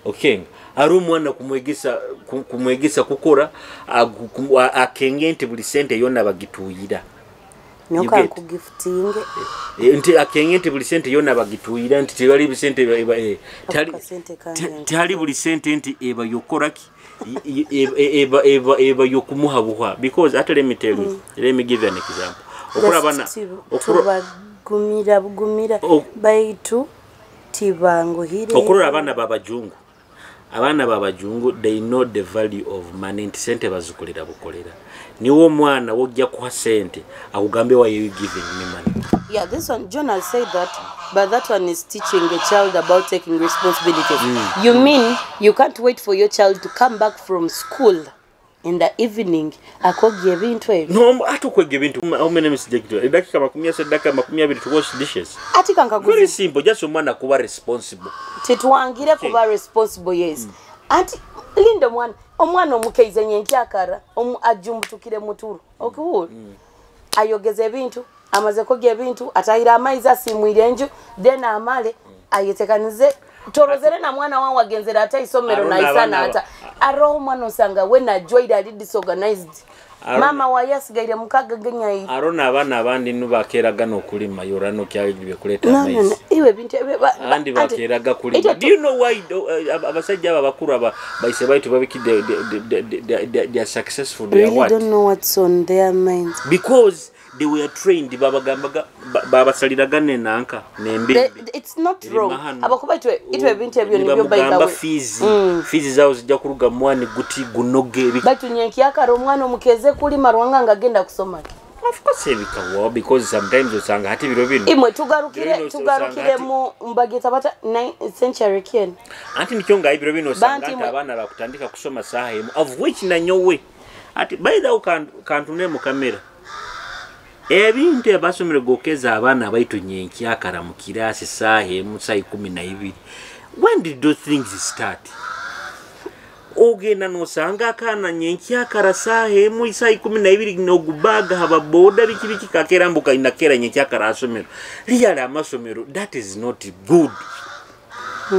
okay ari umwana kumwegesa kukora akengente buli sente yonna bagituyira nyoka kugiftinge nti akengente buli sente yonna bagituyira nti tebali bisente tali buli sente nti eba yokoraki eba yokumuhabuha because at let me tell you let me give you an example okura bana gumira baitu tibanguhire okura abana babajungu they know the value of money nti sente bazukolera bukolera niwo mwana wojja kwa sente akugambe why you giving me money. Yeah, this one John has said that, but that one is teaching a child about taking responsibility. You mean you can't wait for your child to come back from school in the evening akogie ebintu ebyo? No, atukwege ebintu. How many minutes did you? Dakika 20 to wash dishes. Atika very simple, just omwana kuba responsible. Titwangire kuba responsible, yes. Anti lindo omwana omukeize nyenkyakara ajumbutukire muturu. Okay, ayogeze ebintu amaze kogie ebintu atayira amaizi asimwire enju then amale ayetekanize torozere na mwana wangu agenzera ata isomero na isana ata aroho mwana osanga wena joy that disorganized mama wa yasigaire mukaga genya arona abana abandi nubakeraga no kulima yorano kyalibe kuleta amaizi iwe bintu andi bakeraga kulima. Do you know why abasajja abakuru baise baitu babiki they are successful? They really don't know what's on their minds because they were trained babasaliraga nenanka nembe. It's not wrong abakuba itwe bintu ebyo nibyo by the way fees zawo zijja kuruga mwani guti gunoge batu nyenkyakara omwana omukeze kuli marwanga ngagenda kusoma. Of course ebikawa because sometimes usanga hati biro bino imwe tugarukire mu mbageta bata 9th century ken anti nikyonga ibiro bino usanga abana bakutandika kusoma sahemu of which na nyowe ati by the kantune mu kamera ebintu ebasomere gokeza abana baitu nyenkyakara mu kirasi sahemu sai 12. When did those things start? Ogena no sanga kana nyenkyakara sahemu sai 12 no gubaga haba boda bikibiki kakera mbuka inakera nyenkyakara asomero liyala amasomero. That is not good.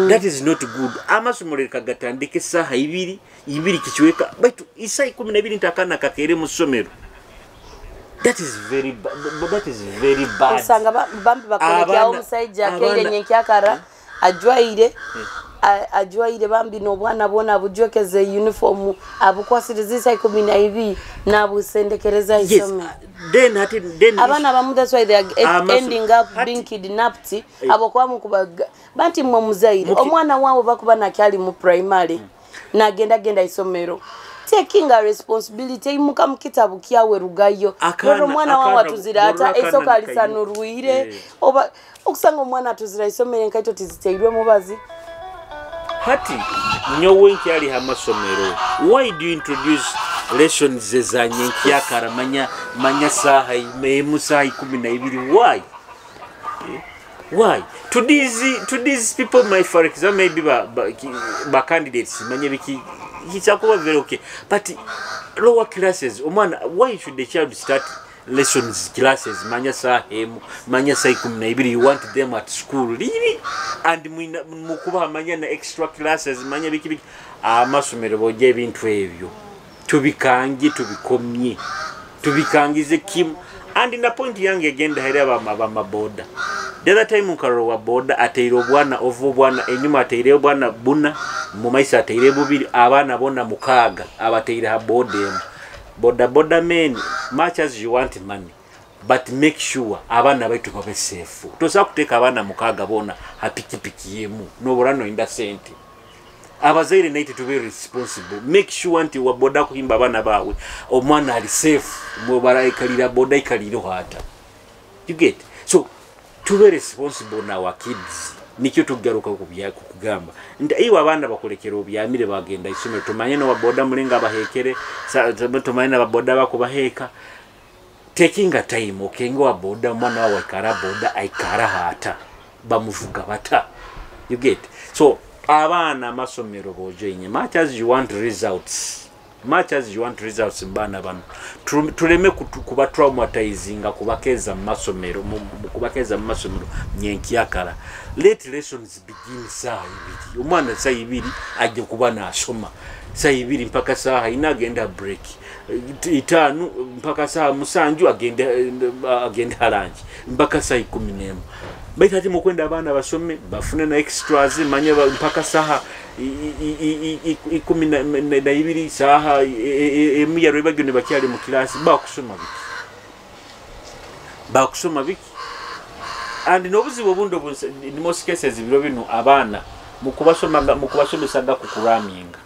That is not good. Amasomero kagatandike saha 2 kichweka baitu isai 12 ntakana kakere mu somero. That is very bad. That is very bad. Usanga bambi bakolekya omusajja akere nyenkyakara ajwaire bambi no bwana bona bujokeze uniform abukwasiriza 12 na busendekereza isome. Then abana bamu, that's why they are ending up being kidnapped abokwa mukubaga banti mwe muzaire omwana wawo bakuba nakyali mu primary na genda isomero. Taking a responsibility imuka mukitabu kyawe rugayo rero mwana wawo atuzira ata esoka alisanuruire oba okusanga omwana atuzira isomero nkaito tiziteirwe mubazi hati nyowe nkyali hamasomero. Why do you introduce lessons za nyenkyakara manya saha imemu saha 12? Why to these people, my for example maybe ba candidates manye biki it's very okay, but lower classes omwana, why should the child start lessons classes manya saa hemu manya saa 12 you want them at school really and mukuba manya na extra classes manya biki amasomero boje ebintu ebyo tubikangi tubikomye tubikangize kim and in the point yange agenda hereba maboda the other time ukaro wa boda ateiro bwana ovu bwana enyuma ateire bwana buna mu maisa ateire bubiri abana bona mukaga abateire ha boda men much as you want money but make sure abana baitu babe safe tosa kuteka abana mukaga bona hapikipiki yemu no borano inda sente abazaire naite to be responsible make sure anti wa boda kuhimba abana bawe omwana ali safe mwe baraikalira boda ikaliro hata you get so to be responsible na our kids nikyo tugaruka kugamba iwa abana bakolekera obyamire bagenda isomero tumanye no boda mulinga bahekere tumanye na boda bakubaheka taking a time okengo wa boda mwana wa kara boda aikara hata bamuvuga bata you get so abana masomero bojenye much as you want results mbana bano tuleme kuba traumatizing kubakeza masomero kubakeza masomero nyenkiyakala let lessons begin saa 2 umwana saa 2 aje kuba na asoma saa 2 mpaka saa inagenda break 5 mpaka saa musanju agenda lunch mpaka saa 11 baitati mukwenda abana basome bafune na extras manye mpaka saa 12 saa emiyaro bagone bakyali mu class bakusoma biki and nobuzibo bundo in most cases biro bino abana mukubasomesa kukuraminga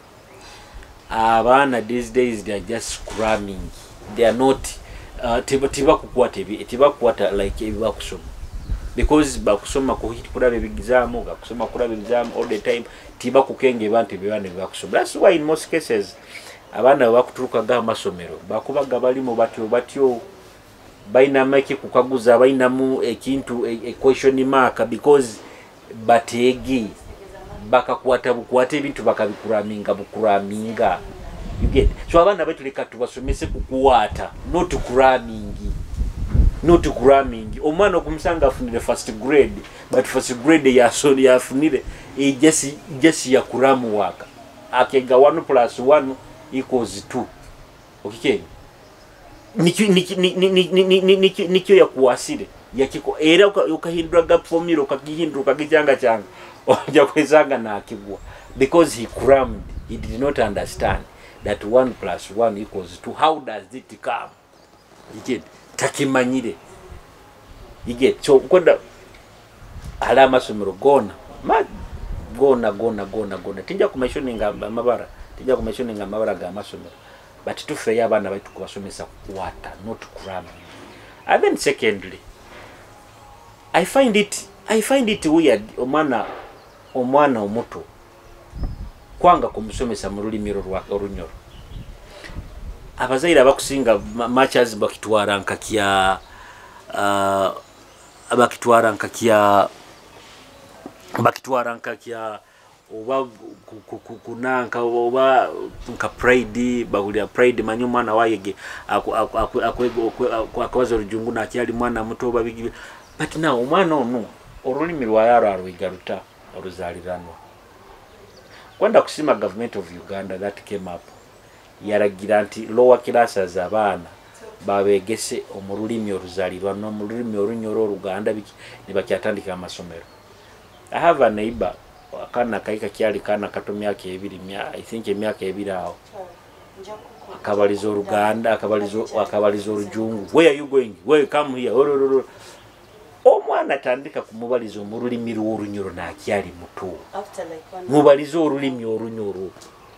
abana these days they are just cramming they are not tiba kukwata like ebibakusoma because bakusoma kuhitipura bebigizamu bakusoma kura bebigizamu all the time tiba kukenge bantu bibane bakusoma that's why in most cases abana bakuturuka ga masomero bakubaga balimo batyo baina make kukaguza baina mu ekintu a question mark because bategi bakakwata bukwate ebintu bakabikuraminga you get so abana betuleka tubasomese kukuwata not cramming omwana okumusanga afunire first grade but first grade yafunire just ya kuramu waka akega 1 + 1 = 2 okay nikyo ya kuwasire yakiko era ukahindura gap formula ukagihindura ukagijanga cyanga oja kwezanga na akigwa because he crammed he did not understand that 1 + 1 = 2 how does it come you get takimanyire you get so kwenda alama somero gona tijja kumentioninga amabara ga masomero but tufeya abana baitu kubasomesa kuwata not cramming. And then secondly I find it weird omwana omuto kwanga kumusomesa mu lulimi orunyoro abazaire abakusinga matches bakitwara nkakya oba kunanka oba nka pride bagulya pride manyo mwana wayege akwazo rujungu na kyali mwana muto oba bigi but now omwana ono olulimi lwayaro alwigaruta oluzaliranwa kwenda kusima government of Uganda that came up yaragira nti lower classes abana babegese omululimi oluzaliranwa omululimi orunyoro Uganda biki nibakyatandika amasomero. I have a neighbor kana kaika kyali kana kato myaka 2 I think emyaka 2 aho akabalizo Uganda akabalizo rujungu where are you going where come here omwana tandika kumubalizo mu lulimi lw'orunyoro na kyali muto mubalizo olulimi orunyoro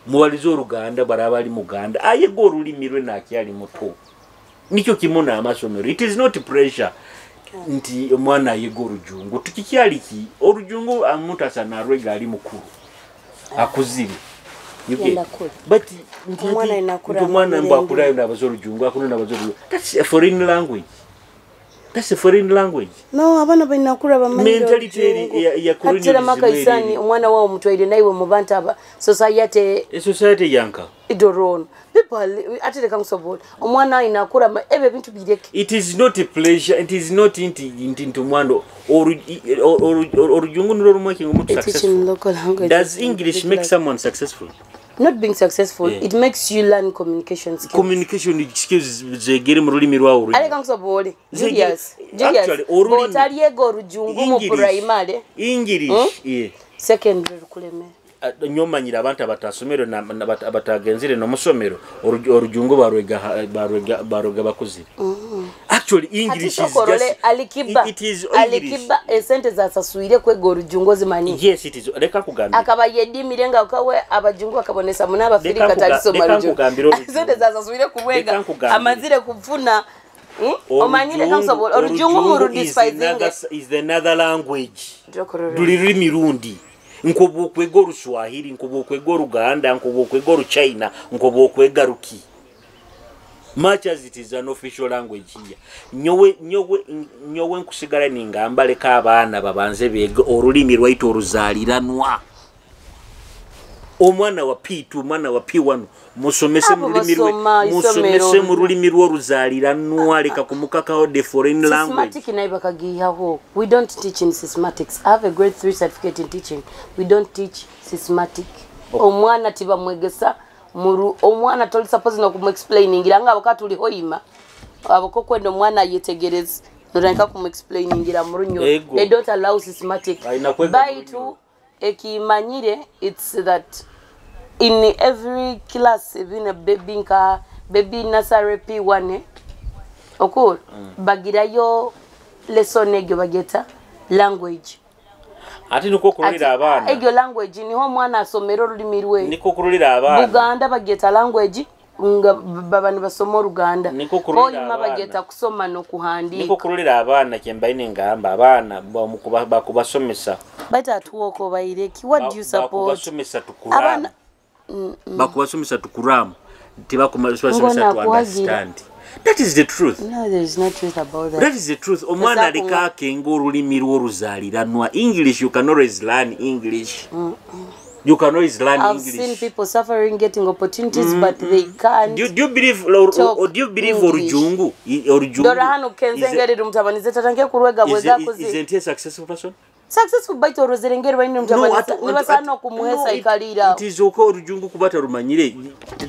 mubalizo Uganda barabali muganda ayego olulimi lwe na kyali muto nikyo kimona amasomero it is not pressure nti omwana ayego rujungu tukikyali ki orujungu amuta na rwega ali mukuru akuzire but omwana mbakula na bazorujungu akuna na bazorujungu that's a foreign language That's a foreign language. No, abana bainakura bamanyi. Mentality ya colonialism. Hatira makaisani mwana wao mutwaire naiwe mubanta aba society. A society yanka. Idoron. People atire kangusobol. Omwana inakura ebe bintu bireke. It is not a pleasure. It is not into mwando or jungu nuro making umuntu successful. Does English make someone successful? Not being successful, it makes you learn communication skills. Communication skills zegere mu rulimi rwawo. Ale kangusobol. Julius. But aliyego rujungu mu primary. English. Yeah. Secondary kuleme. Nyomanyira abantu abatasomero abatagenzire no musomero orujungu baroga bakuzira. Actually English is just alikiba. It is alikiba sentence asasuire kwego orujungu zimani. Yes, it is. Leka kugambira akaba yedimirenga ukawe abajungu akabonesa munaba Afrika talisoma rujungu sentence asasuire kuwega amazire kufuna omanyire kanso orujungu mu despise is another language. Dulirimi rundi. Nkobo kwego Ruswahili, nkobo kwego Ruganda, nkobo kwego China, nkobo kwega Ruki. Much as it is an official language here. Nyowe nkusigala ningamba leka abana babanze bega orulimi rwaitu oruzaliranwa. Omwana wa P2, omwana wa P1 musomese mu rulimi rwo ruzaliranwa leka kumukakaho the foreign language. Systematic inaibakagihaho. We don't teach in systematics. I have a grade 3 certificate in teaching. We don't teach systematic. Omwana tiba mwegesa muru omwana toli suppose no kumexplaining iranga wakati uli hoima abako kwendo mwana yetegereza noranka kumexplaining ira murunyo. They don't allow systematic. By to ekimanyire it's that in every class even a baby nursery P1 okul bagirayo lesson egyo bageta language ati nuko kurulira abana egyo language niho mwana asomero rulimi rwe niko kurulira abana Buganda bageta language nga babani basoma Ruganda oyima bageta kusoma no kuhandika niko kurulira abana kyembaine ngamba abana bakubasomesa bata tuwoko baireki. What do you support? Bakubasomesa tukurama bakubasomesa tukuramu tibakumasomesa to understand. That is the truth. No, there is no truth about that. That is the truth. Omwana alika kengo rulimi rwo ruzaliranwa. English, you can always learn English. You can always learn English. I've seen people suffering getting opportunities but they can't. Do you believe orujungu? Dora hano kenzengerera umutabanize tatangiye kurwega bwega kuzi. Isn't he a successful person? Successful by to rozerengera bani umutabanize nibasano kumuhesa ikalira. It is okay orujungu kubata rumanyire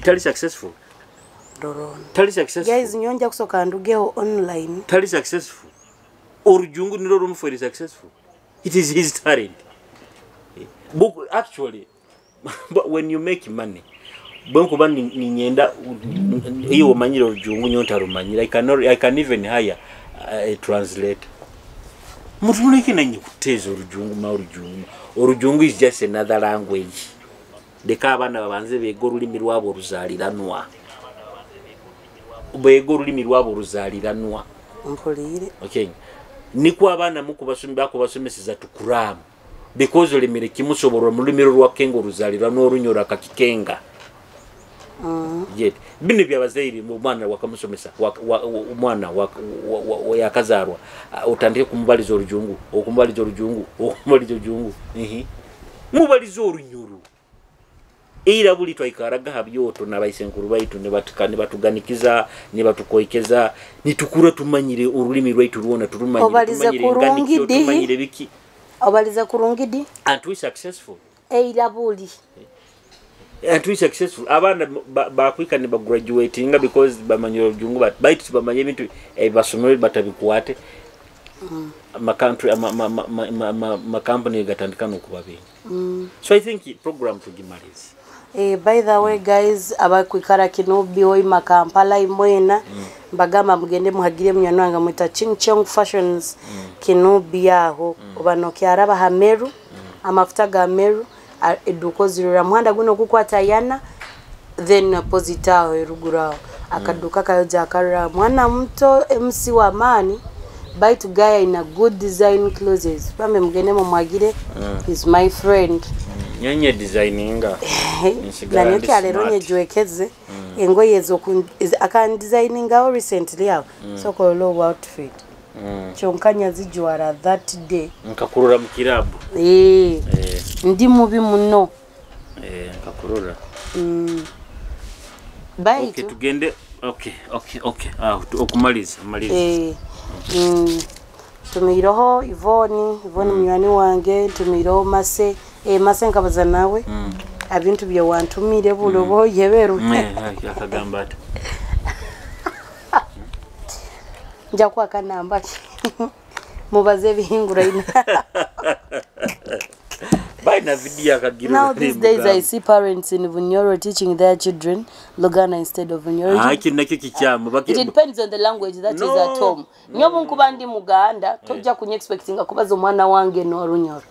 tali successful. Tali successful. Guys nyonja kusoka ndugeo online. Tali successful. Orujungu niro rumufori successful. It is his talent. But actually, but when you make money, bonko bani ninyenda iyo manyira orujungu nyonta rumanyira I can even hire a translator. Mutumule kinanye kuteza orujungu is just another language. Deka abana babanze bego rulimi rwabo ruzaliranwa. Bego rulimi rwabo ruzaliranwa. Mpulire. Okay. Niko abana bakubasomeseza tukuramu. Because olimire kimusoboro mu rulimi rwa kengo ruzaliranwa orunyora kakikenga. Yet bine byabazairi mu mwana wakamusomesa umwana yakazarwa utandike kumubaliza orujungu okumbaliza orujungu mubaliza orunyuru era buli twikaraga habyoto nabayisenkuru baitu ne batukane batuganikiza ne batukoikeza nitukura tumanyire urulimi rwaitu ruona tumanyire biki obaliza kurungidi and we successful era buli and we successful abana bakwika ne graduating because bamanyiro jungu but bite bamanye ibintu basomere batabikuwate ma country ma company gatandika no kubabe. So I think program to Gimaliz. By the way guys abakwikara Kinobi oi makampala imwena bagama mugende muhagire myanwanga mwita Chingchong Fashions Kinobi yaho obanoke araba hameru amafuta ga meru eduko zirura muhanda guno kukwata yana then posita erugura akaduka kayoja akara mwana mto MC wa mani buy to guy in a good design clothes pame mugende mu mwagire is my friend nyenye designinga na nyoke aleronye jwekeze engoye zo akan designinga recently so ko low outfit Chonkanya zijwara that day. Nkakurura mu kirabu. Ndi mubi muno. Nkakurura. Bye. Okay, tugende. Okay. Okumaliza. Tumiroho Ivoni munywani wange, tumiroho Mase. Mase nkabaza nawe. Abintu bye wantumire bulobo yeberu. Akagamba ati. Nja kwa kanamba. Mubaze bihingura ina. Now these days I see parents in Bunyoro teaching their children Lugana instead of Bunyoro. It depends on the language that is at home. Nyobu nkuba ndi Muganda, tojja kunya expecting kubaza omwana wange no Runyoro.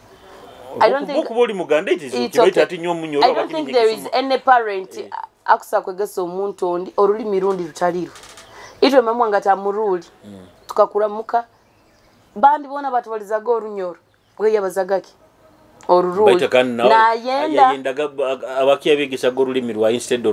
I don't think there is any parent akusa Kwegesa omuntu olulimi rundi lutaliro. Itwe mama ngata muruli tukakuramuka bandi bona batwalizaga Orunyoro bwe yabazagaki oruruli na yenda abakiya bigisa gorulimi rwa instead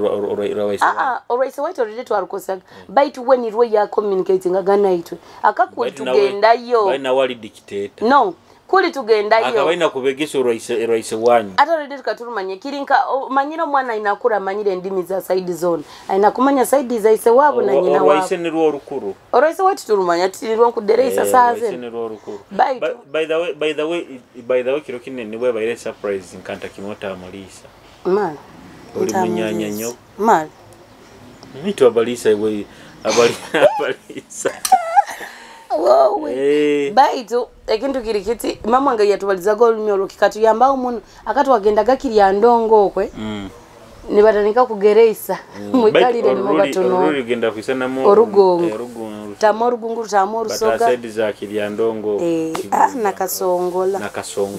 oraise wait already to arukosaga bait when it way ya communicating agana itwe akakuli tugenda yo baina wali dictator no kuli tugenda yo akabaina kubegisa oraise wanyu ata already tukaturumanye kirinka manyira mwana inakura manyire ndimi za side zone aina kumanya side za ise wabo na nyina wabo oraise ni rwo rukuru oraise wait turumanya tirirwa kuderesa saze oraise ni rwo rukuru by the way kiro kinene we bayire surprise nkanta kimota amalisa man uri munyanya nyo man mito abalisa we abalisa wow baito ekintu kirikiti mama nga yatubaliza golumyo kikatu yamba umuntu akati wagenda gakiri ndongo okwe nibatanika kugereisa mwikalire ni mubatono orugenda kwisana mo orugongo tamoru gunguru tamoru soga bataside za kiryandongo nakasongola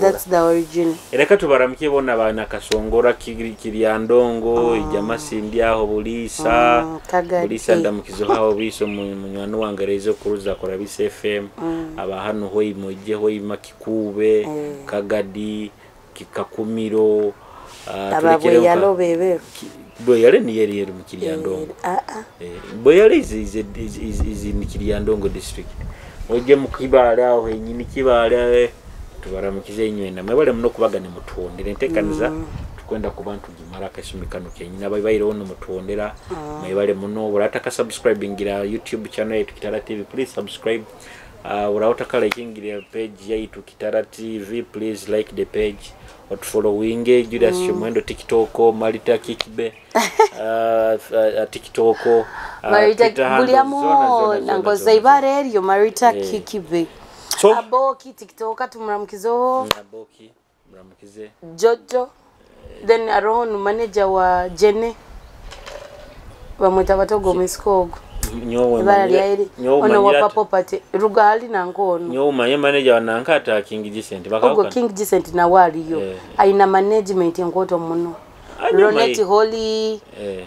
that's the origin ereka tubaramike bona bana kasongora kiryandongo ijama sindi aho bulisa ndamukizo hawo biso munywani wangarezo kuruza kora bise FM aba hano hoyi moje hoyi makikube kagadi kikakumiro ababwe yalo bebe boyale ni yeri mu kiryandongo boyale izi ni kiryandongo district oje mu kibala aho nyini kibala tubaramukize inywena mwebale muno kubagane mutondere ntekaniza tukwenda ku bantu gimaraka shumikano kenyina bayire ono mutondera mwebale muno urataka subscribing gira YouTube channel yetu Kitara TV please subscribe urataka likingira page yetu Kitara TV please like the page what following Julius Chimwendo TikTok Maritah Kikibe TikTok Maritah buliamo nangoza ibare eriyo Maritah Kikibe so aboki TikTok tumuramukizo aboki muramukize Jojo then around manager wa Jene bamwita batogo miskogo nyowe ono wa property rugali nangono nyowe manager wanankata King Decent bakako King Decent na waliyo aina management ngoto muno Roneti Holy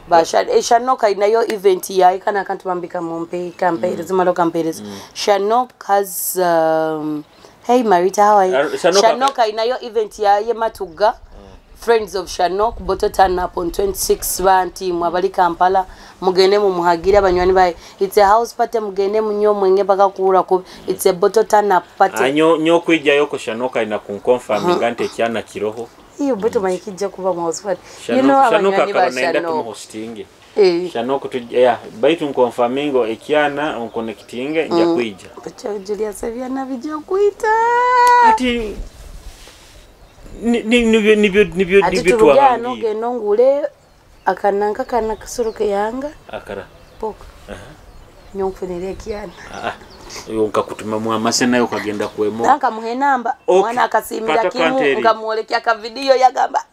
basha Shanok inayo event ya ikana kantu bambika mompe campaign zimalo campaigns Shanok has hey Maritah how are you Shanok inayo event ya Yematuga Friends of Shanok boto turn up on 26 banti mwabali Kampala mugene mu muhagira abanywani bae it's a house party mugene munyo mwenge baka kura ko it's a boto turn up party nyo kwijja yoko Shanok ina kunconfirm ngante cyana kiroho iyo boto mayikijja kuba mu house party Shanok akabanaenda mu hosting Shanok tu baitu confirmingo ekiana on connecting nja kwijja bacha Julius aviana bijja kuita ati nibyo tuwagano genongule akananka kana kasuruke yanga akara poko nyomfunire kiana yonka kutuma mu amase nayo kagenda kwemo nka muhe namba mwana akasimira kimu ngamwolekya ka video yagamba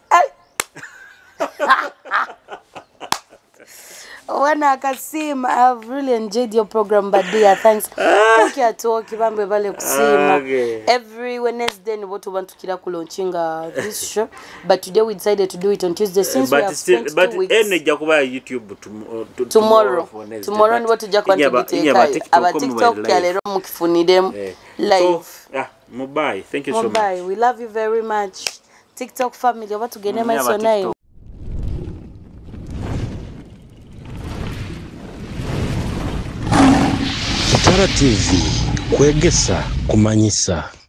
When akasima I've really enjoyed your program but dear thanks thank you to kibambe bale kusima every Wednesday ni watu bantu kila kulaunching this show but today we decided to do it on Tuesday since we have spent 2 weeks energy kuba YouTube tomorrow ni watu jako contribute aba TikTok kalero mukifunidem live mubai thank you so much we love you very much TikTok family watu gene maiso nayo Kitara TV Kwegesa Kumanyisa.